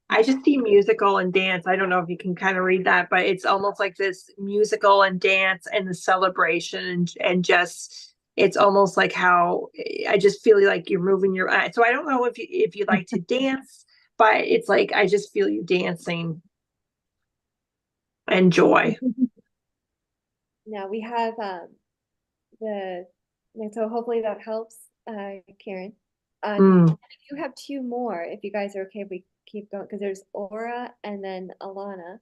I just see musical and dance. I don't know if you can kind of read that, but it's almost like this musical and dance and the celebration, and just it's almost like how I just feel like you're moving your eye. So I don't know if you like to dance, but it's like I just feel you dancing and joy. Now we have the and so hopefully that helps, Karen. You have two more, if you guys are okay, we keep going because there's Aura and then Alana.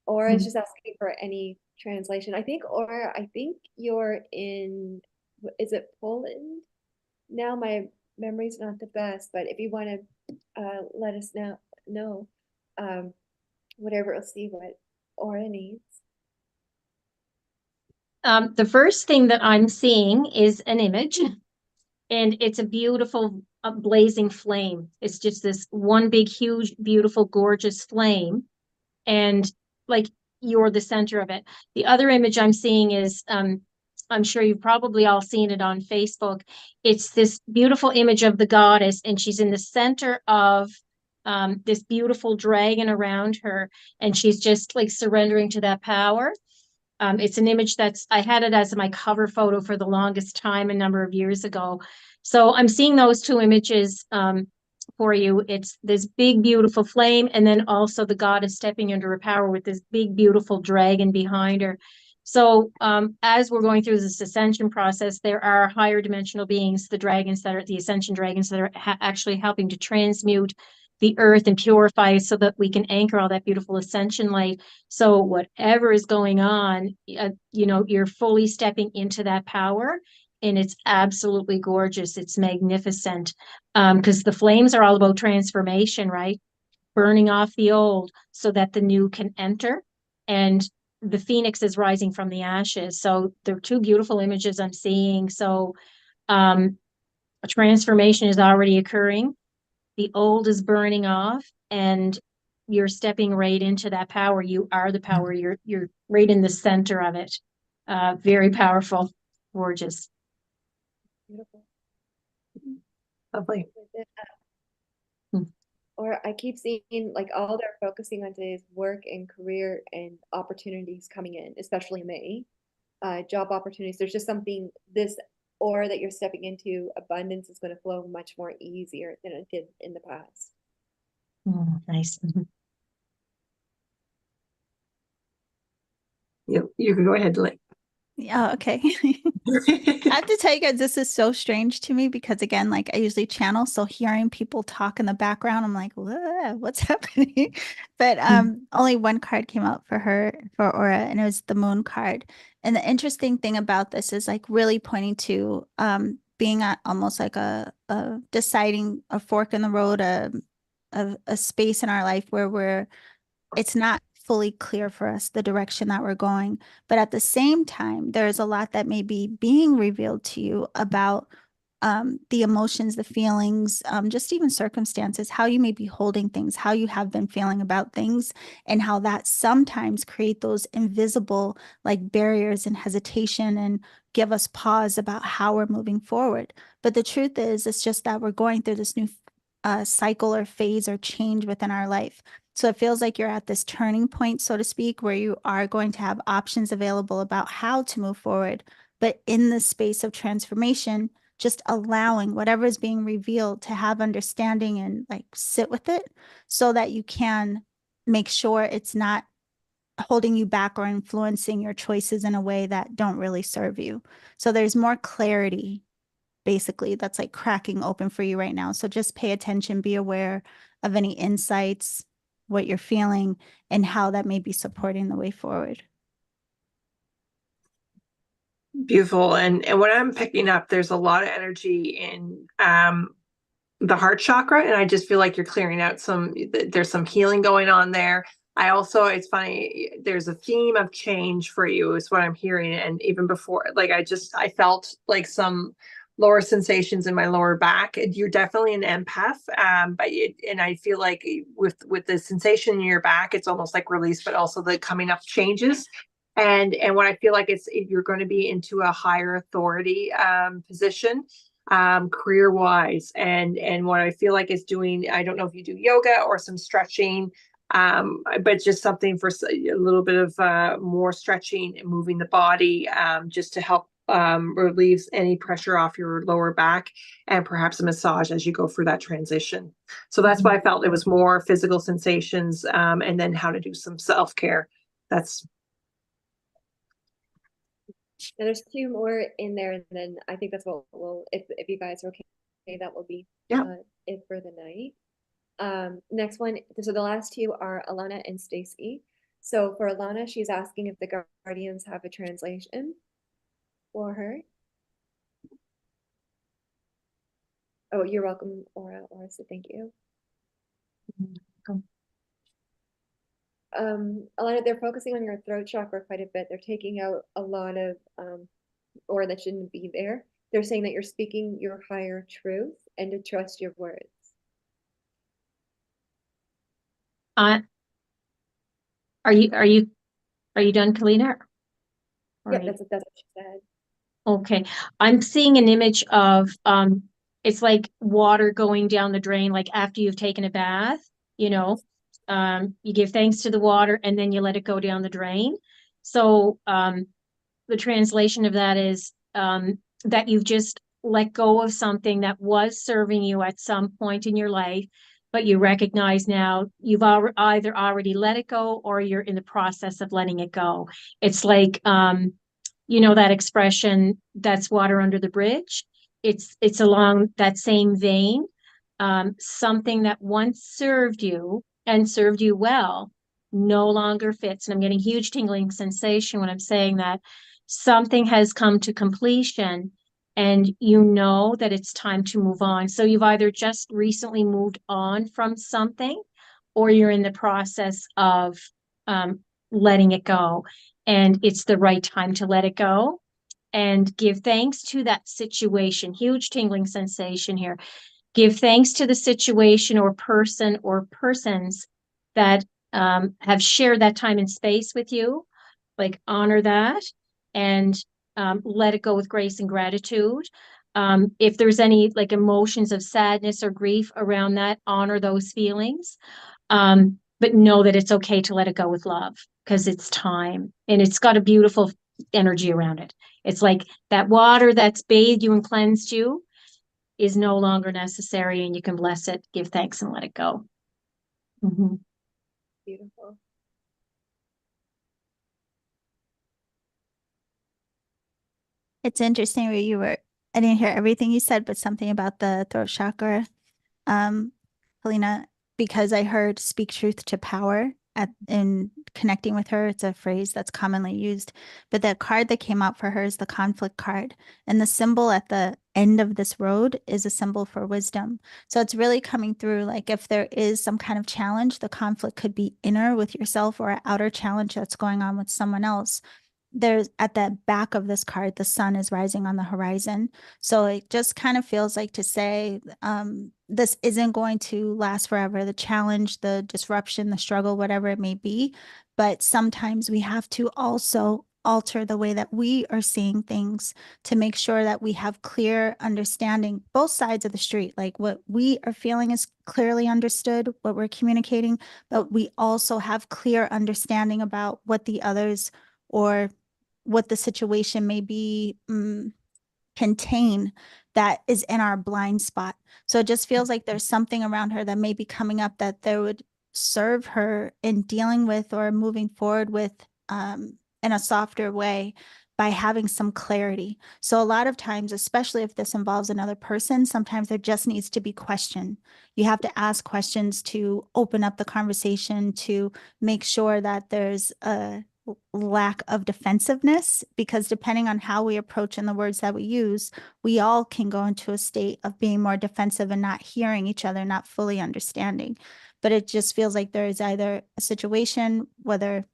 Aura is just asking for any translation. I think Aura, I think you're in, is it Poland? Now my memory's not the best, but if you want to let us know, whatever, we'll see what Aura needs. The first thing that I'm seeing is an image, and it's a beautiful blazing flame. It's just this one big, huge, beautiful, gorgeous flame, and like you're the center of it. The other image I'm seeing is, I'm sure you've probably all seen it on Facebook. It's this beautiful image of the goddess, and she's in the center of this beautiful dragon around her, and she's just like surrendering to that power. It's an image I had it as my cover photo for the longest time a number of years ago. So I'm seeing those two images for you. It's this big, beautiful flame, and then also the goddess stepping into her power with this big, beautiful dragon behind her. So as we're going through this ascension process, there are higher dimensional beings, the dragons that are the ascension dragons that are actually helping to transmute the earth and purify so that we can anchor all that beautiful ascension light. So whatever is going on, you're fully stepping into that power, and it's absolutely gorgeous. It's magnificent, because the flames are all about transformation, right? Burning off the old so that the new can enter, and the phoenix is rising from the ashes. So they're two beautiful images I'm seeing. So a transformation is already occurring. The old is burning off, and you're stepping right into that power. You are the power. You're right in the center of it. Very powerful, gorgeous. Beautiful. Lovely. Or I keep seeing like all they're focusing on today is work and career and opportunities coming in, especially in May. Job opportunities. There's just something, this aura that you're stepping into, abundance is going to flow much more easier than it did in the past. Nice. You can go ahead, Lynn. Yeah, okay. I have to tell you guys, this is so strange to me because again, like I usually channel, so hearing people talk in the background, I'm like, what's happening? But only one card came out for her, for Aura, and it was the moon card. And the interesting thing about this is like really pointing to being at almost like a deciding a fork in the road, a space in our life where it's not fully clear for us the direction that we're going. But at the same time, there's a lot that may be being revealed to you about the emotions, the feelings, just even circumstances, how you may be holding things, how you have been feeling about things, and how that sometimes create those invisible like barriers and hesitation and give us pause about how we're moving forward. But the truth is, it's just that we're going through this new cycle or phase or change within our life. So it feels like you're at this turning point, so to speak, where you are going to have options available about how to move forward. But in the space of transformation, just allowing whatever is being revealed to have understanding and like sit with it so that you can make sure it's not holding you back or influencing your choices in a way that don't really serve you. So there's more clarity basically that's like cracking open for you right now. So just pay attention, be aware of any insights, what you're feeling, and how that may be supporting the way forward. Beautiful. And what I'm picking up, there's a lot of energy in the heart chakra, and I just feel like you're clearing out there's some healing going on there. I also, it's funny, there's a theme of change for you is what I'm hearing. And even before, like, I felt like some lower sensations in my lower back. You're definitely an empath. And I feel like with the sensation in your back, it's almost like release, but also the coming up changes. And what I feel like you're going to be into a higher authority position career wise. And what I feel like is doing, I don't know if you do yoga or some stretching, but just something for a little bit of more stretching and moving the body, just to help relieve any pressure off your lower back, and perhaps a massage as you go through that transition. So that's why I felt it was more physical sensations, and then how to do some self-care. That's Now there's two more in there, and then I think that's what we'll, if you guys are okay, that will be it for the night. Next one, so the last two are Alana and Stacy. So for Alana, she's asking if the guardians have a translation for her. Oh, you're welcome, Aura. Aura said thank you. Alana, they're focusing on your throat chakra quite a bit. They're taking out a lot of or that shouldn't be there. They're saying that you're speaking your higher truth and to trust your words. Are you done, Kelliena? Yeah, that's what she said. Okay. I'm seeing an image of it's like water going down the drain, like after you've taken a bath, you know. You give thanks to the water and then you let it go down the drain. So the translation of that is that you've just let go of something that was serving you at some point in your life, but you recognize now you've either already let it go or you're in the process of letting it go. It's like, you know, that expression, that's water under the bridge. It's along that same vein. Something that once served you and served you well no longer fits. And I'm getting huge tingling sensation when I'm saying that. Something has come to completion and you know that it's time to move on. So you've either just recently moved on from something or you're in the process of letting it go. And it's the right time to let it go and give thanks to that situation. Huge tingling sensation here. Give thanks to the situation or person or persons that have shared that time and space with you. Like honor that and let it go with grace and gratitude. If there's any like emotions of sadness or grief around that, honor those feelings. But know that it's okay to let it go with love because it's time and it's got a beautiful energy around it. It's like that water that's bathed you and cleansed you is no longer necessary and you can bless it, give thanks and let it go. Mm-hmm. Beautiful. It's interesting where I didn't hear everything you said, but something about the throat chakra, Kelliena, because I heard speak truth to power in connecting with her. It's a phrase that's commonly used, but the card that came out for her is the conflict card. And the symbol at the end of this road is a symbol for wisdom. So it's really coming through like if there is some kind of challenge, the conflict could be inner with yourself or an outer challenge that's going on with someone else. there's at the back of this card, the sun is rising on the horizon. So it just kind of feels like to say, this isn't going to last forever. The challenge, the disruption, the struggle, whatever it may be. But sometimes we have to also alter the way that we are seeing things to make sure that we have clear understanding, both sides of the street, like what we are feeling is clearly understood, what we're communicating, but we also have clear understanding about what the others or what the situation may be contain that is in our blind spot. So it just feels like there's something around her that may be coming up that there would serve her in dealing with or moving forward with in a softer way by having some clarity. So a lot of times, especially if this involves another person, sometimes there just needs to be question. You have to ask questions to open up the conversation, to make sure that there's a lack of defensiveness, because depending on how we approach and the words that we use, we all can go into a state of being more defensive and not hearing each other, not fully understanding. But it just feels like there is either a situation, whether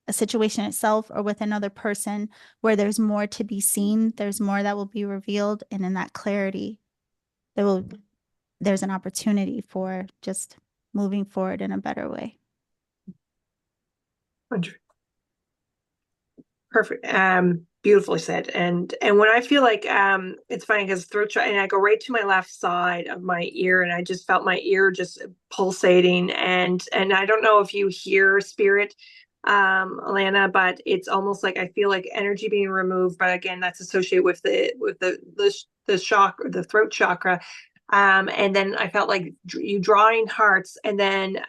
a situation itself or with another person, where there's more to be seen, there's more that will be revealed, and in that clarity, there's an opportunity for just moving forward in a better way. Perfect. Beautifully said. And when I feel like it's funny because and I go right to my left side of my ear, and I just felt my ear just pulsating, and I don't know if you hear spirit, Alana, but it's almost like I feel like energy being removed. But again, that's associated with the chakra, the throat chakra. And then I felt like you drawing hearts, and then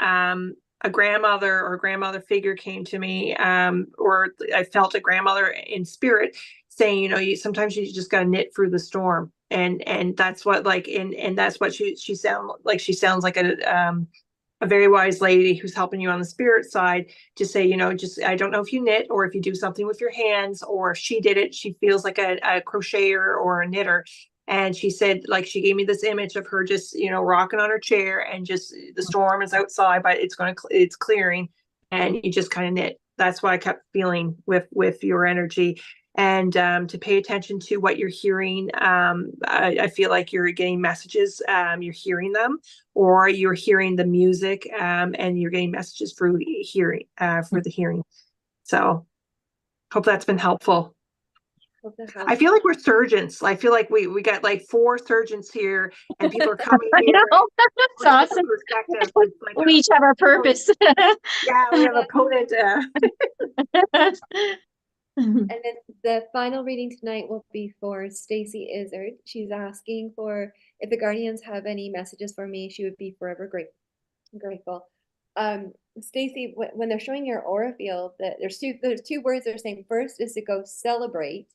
a grandmother or grandmother figure came to me, or I felt a grandmother in spirit saying, sometimes you just got to knit through the storm. And that's what and that's what she sounds like a very wise lady who's helping you on the spirit side to say, I don't know if you knit or if you do something with your hands, or if she did it, she feels like a crocheter or a knitter. And she said, she gave me this image of her just, rocking on her chair, and just the storm is outside, but it's clearing, and you just kind of knit. That's what I kept feeling with your energy. And to pay attention to what you're hearing. I feel like you're getting messages, you're hearing them, or you're hearing the music, and you're getting messages through hearing, for the hearing. So hope that's been helpful. I feel like we're surgeons. I feel like we got 4 surgeons here, and people are coming here. That's awesome. We each have our purpose. Yeah, we have a potent. And then the final reading tonight will be for Stacy Izzard. She's asking for if the guardians have any messages for me. She would be forever grateful. Stacy, when they're showing your aura field, that there's two words they're saying. First is to go celebrate,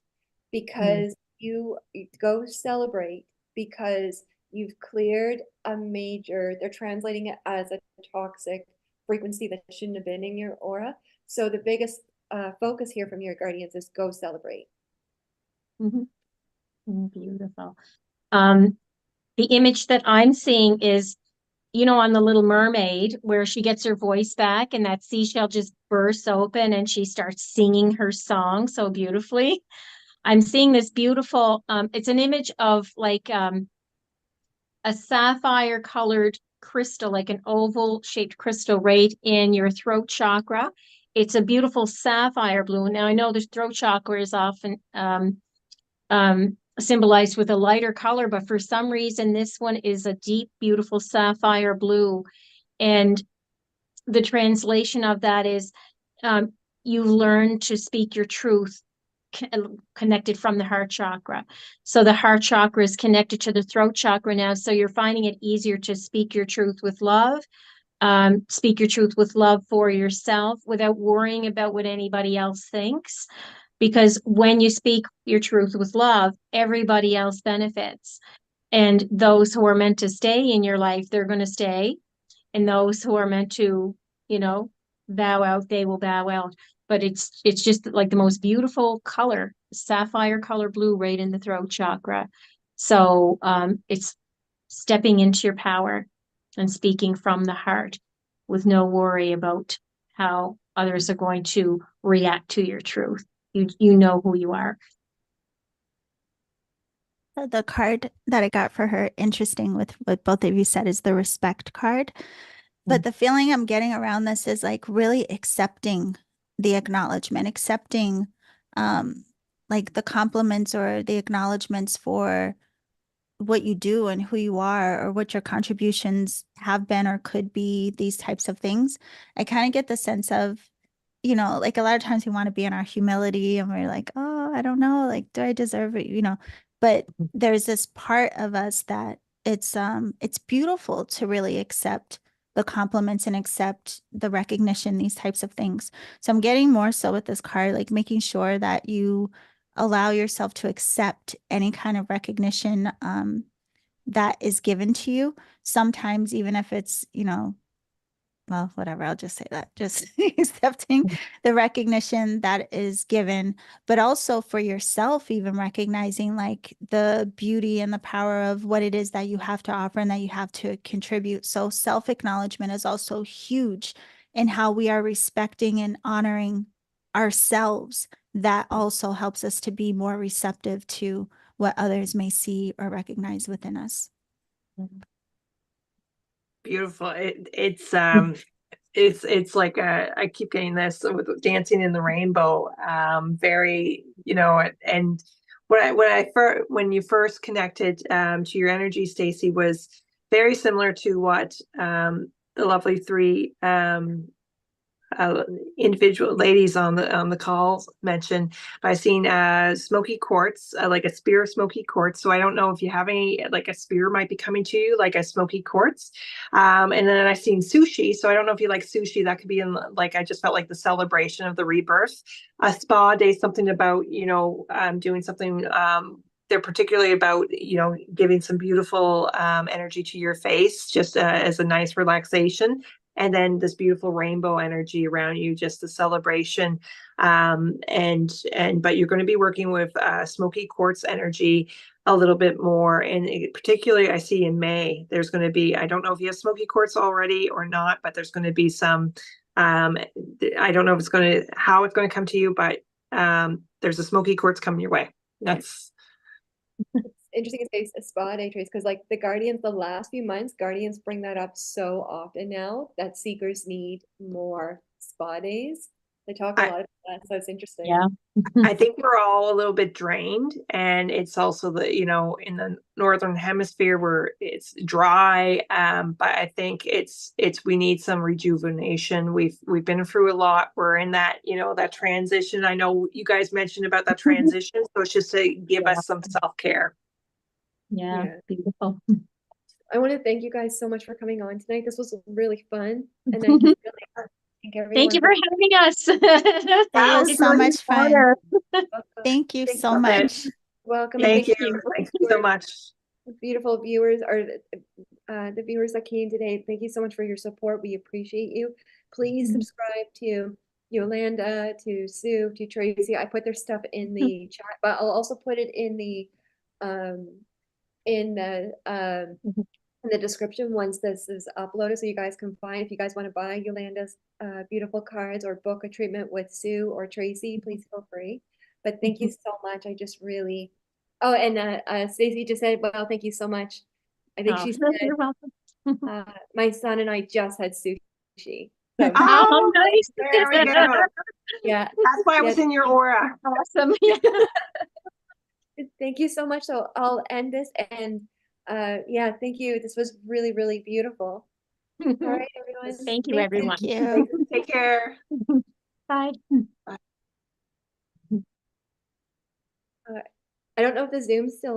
because you go celebrate because you've cleared a major, they're translating it as a toxic frequency that shouldn't have been in your aura. So the biggest focus here from your guardians is go celebrate. Beautiful. The image that I'm seeing is, on the Little Mermaid, where she gets her voice back and that seashell just bursts open and she starts singing her song so beautifully. I'm seeing this beautiful, it's an image of a sapphire colored crystal, like an oval shaped crystal right in your throat chakra. It's a beautiful sapphire blue. Now I know the throat chakra is often symbolized with a lighter color, but for some reason this one is a deep, beautiful sapphire blue. And the translation of that is you learn to speak your truth, connected from the heart chakra. So the heart chakra is connected to the throat chakra now. So you're finding it easier to speak your truth with love, speak your truth with love for yourself without worrying about what anybody else thinks. Because when you speak your truth with love, everybody else benefits. And those who are meant to stay in your life, they're going to stay. And those who are meant to, bow out, they will bow out. But it's just like the most beautiful color, sapphire color blue right in the throat chakra. So it's stepping into your power and speaking from the heart with no worry about how others are going to react to your truth. you know who you are. The card that I got for her, interesting with what both of you said, is the respect card. But the feeling I'm getting around this is like really accepting the acknowledgement, accepting like the compliments or the acknowledgements for what you do and who you are, or what your contributions have been or could be, these types of things. I kind of get the sense of, like a lot of times we want to be in our humility and we're like, oh, I don't know, like, do I deserve it? But there's this part of us that it's beautiful to really accept the compliments and accept the recognition, these types of things. So I'm getting more so with this card, like making sure that you allow yourself to accept any kind of recognition that is given to you. Sometimes, even if it's, well, whatever, I'll just say that, just accepting the recognition that is given, but also for yourself, even recognizing like the beauty and the power of what it is that you have to offer and that you have to contribute. So self-acknowledgement is also huge in how we are respecting and honoring ourselves. That also helps us to be more receptive to what others may see or recognize within us. Beautiful. It's like I keep getting this with dancing in the rainbow. Very, and when you first connected to your energy, Stacy, was very similar to what the lovely three individual ladies on the calls mentioned. By seeing smoky quartz, like a spear of smoky quartz. So I don't know if you have any, like a spear might be coming to you, like a smoky quartz. And then I seen sushi. So I don't know if you like sushi. That could be in, like, I just felt like the celebration of the rebirth. A spa day, something about, doing something. They're particularly about, giving some beautiful energy to your face, just as a nice relaxation. And then this beautiful rainbow energy around you, just the celebration. But you're going to be working with smoky quartz energy a little bit more. And particularly I see in May, there's going to be, I don't know if you have smoky quartz already or not, but there's going to be some, I don't know if how it's going to come to you, but there's a smoky quartz coming your way. That's interesting to say a spa day, Trace, because like the Guardians, the last few months, Guardians bring that up so often now that seekers need more spa days. They talk a lot about that, so it's interesting. Yeah. I think we're all a little bit drained, and it's also in the northern hemisphere where it's dry. But I think we need some rejuvenation. We've been through a lot. We're in that, that transition. I know you guys mentioned about that transition, so it's just to give us some self-care. Yeah, beautiful. I want to thank you guys so much for coming on tonight. This was really fun. And then really thank you for having us. It was so much fun. Thank you Thanks so much. Welcome. Thank you. Thank you so much. Beautiful viewers, or the viewers that came today. Thank you so much for your support. We appreciate you. Please subscribe to Yolanda, to Sue, to Tracy. I put their stuff in the chat, but I'll also put it in the in the description once this is uploaded, so you guys can find. If you guys want to buy Yolanda's beautiful cards or book a treatment with Sue or Tracy, please feel free. But thank you so much. I just really, oh, and Stacey just said, well, thank you so much. I think she said, you're welcome. My son and I just had sushi. So, oh, nice. There we go. Yeah, that's why I was in your aura. Awesome. Yeah. Thank you so much. So I'll end this, and yeah, thank you. This was really, really beautiful. All right, everyone. Thank you, everyone. Thank you. Take care. Bye. I don't know if the Zoom's still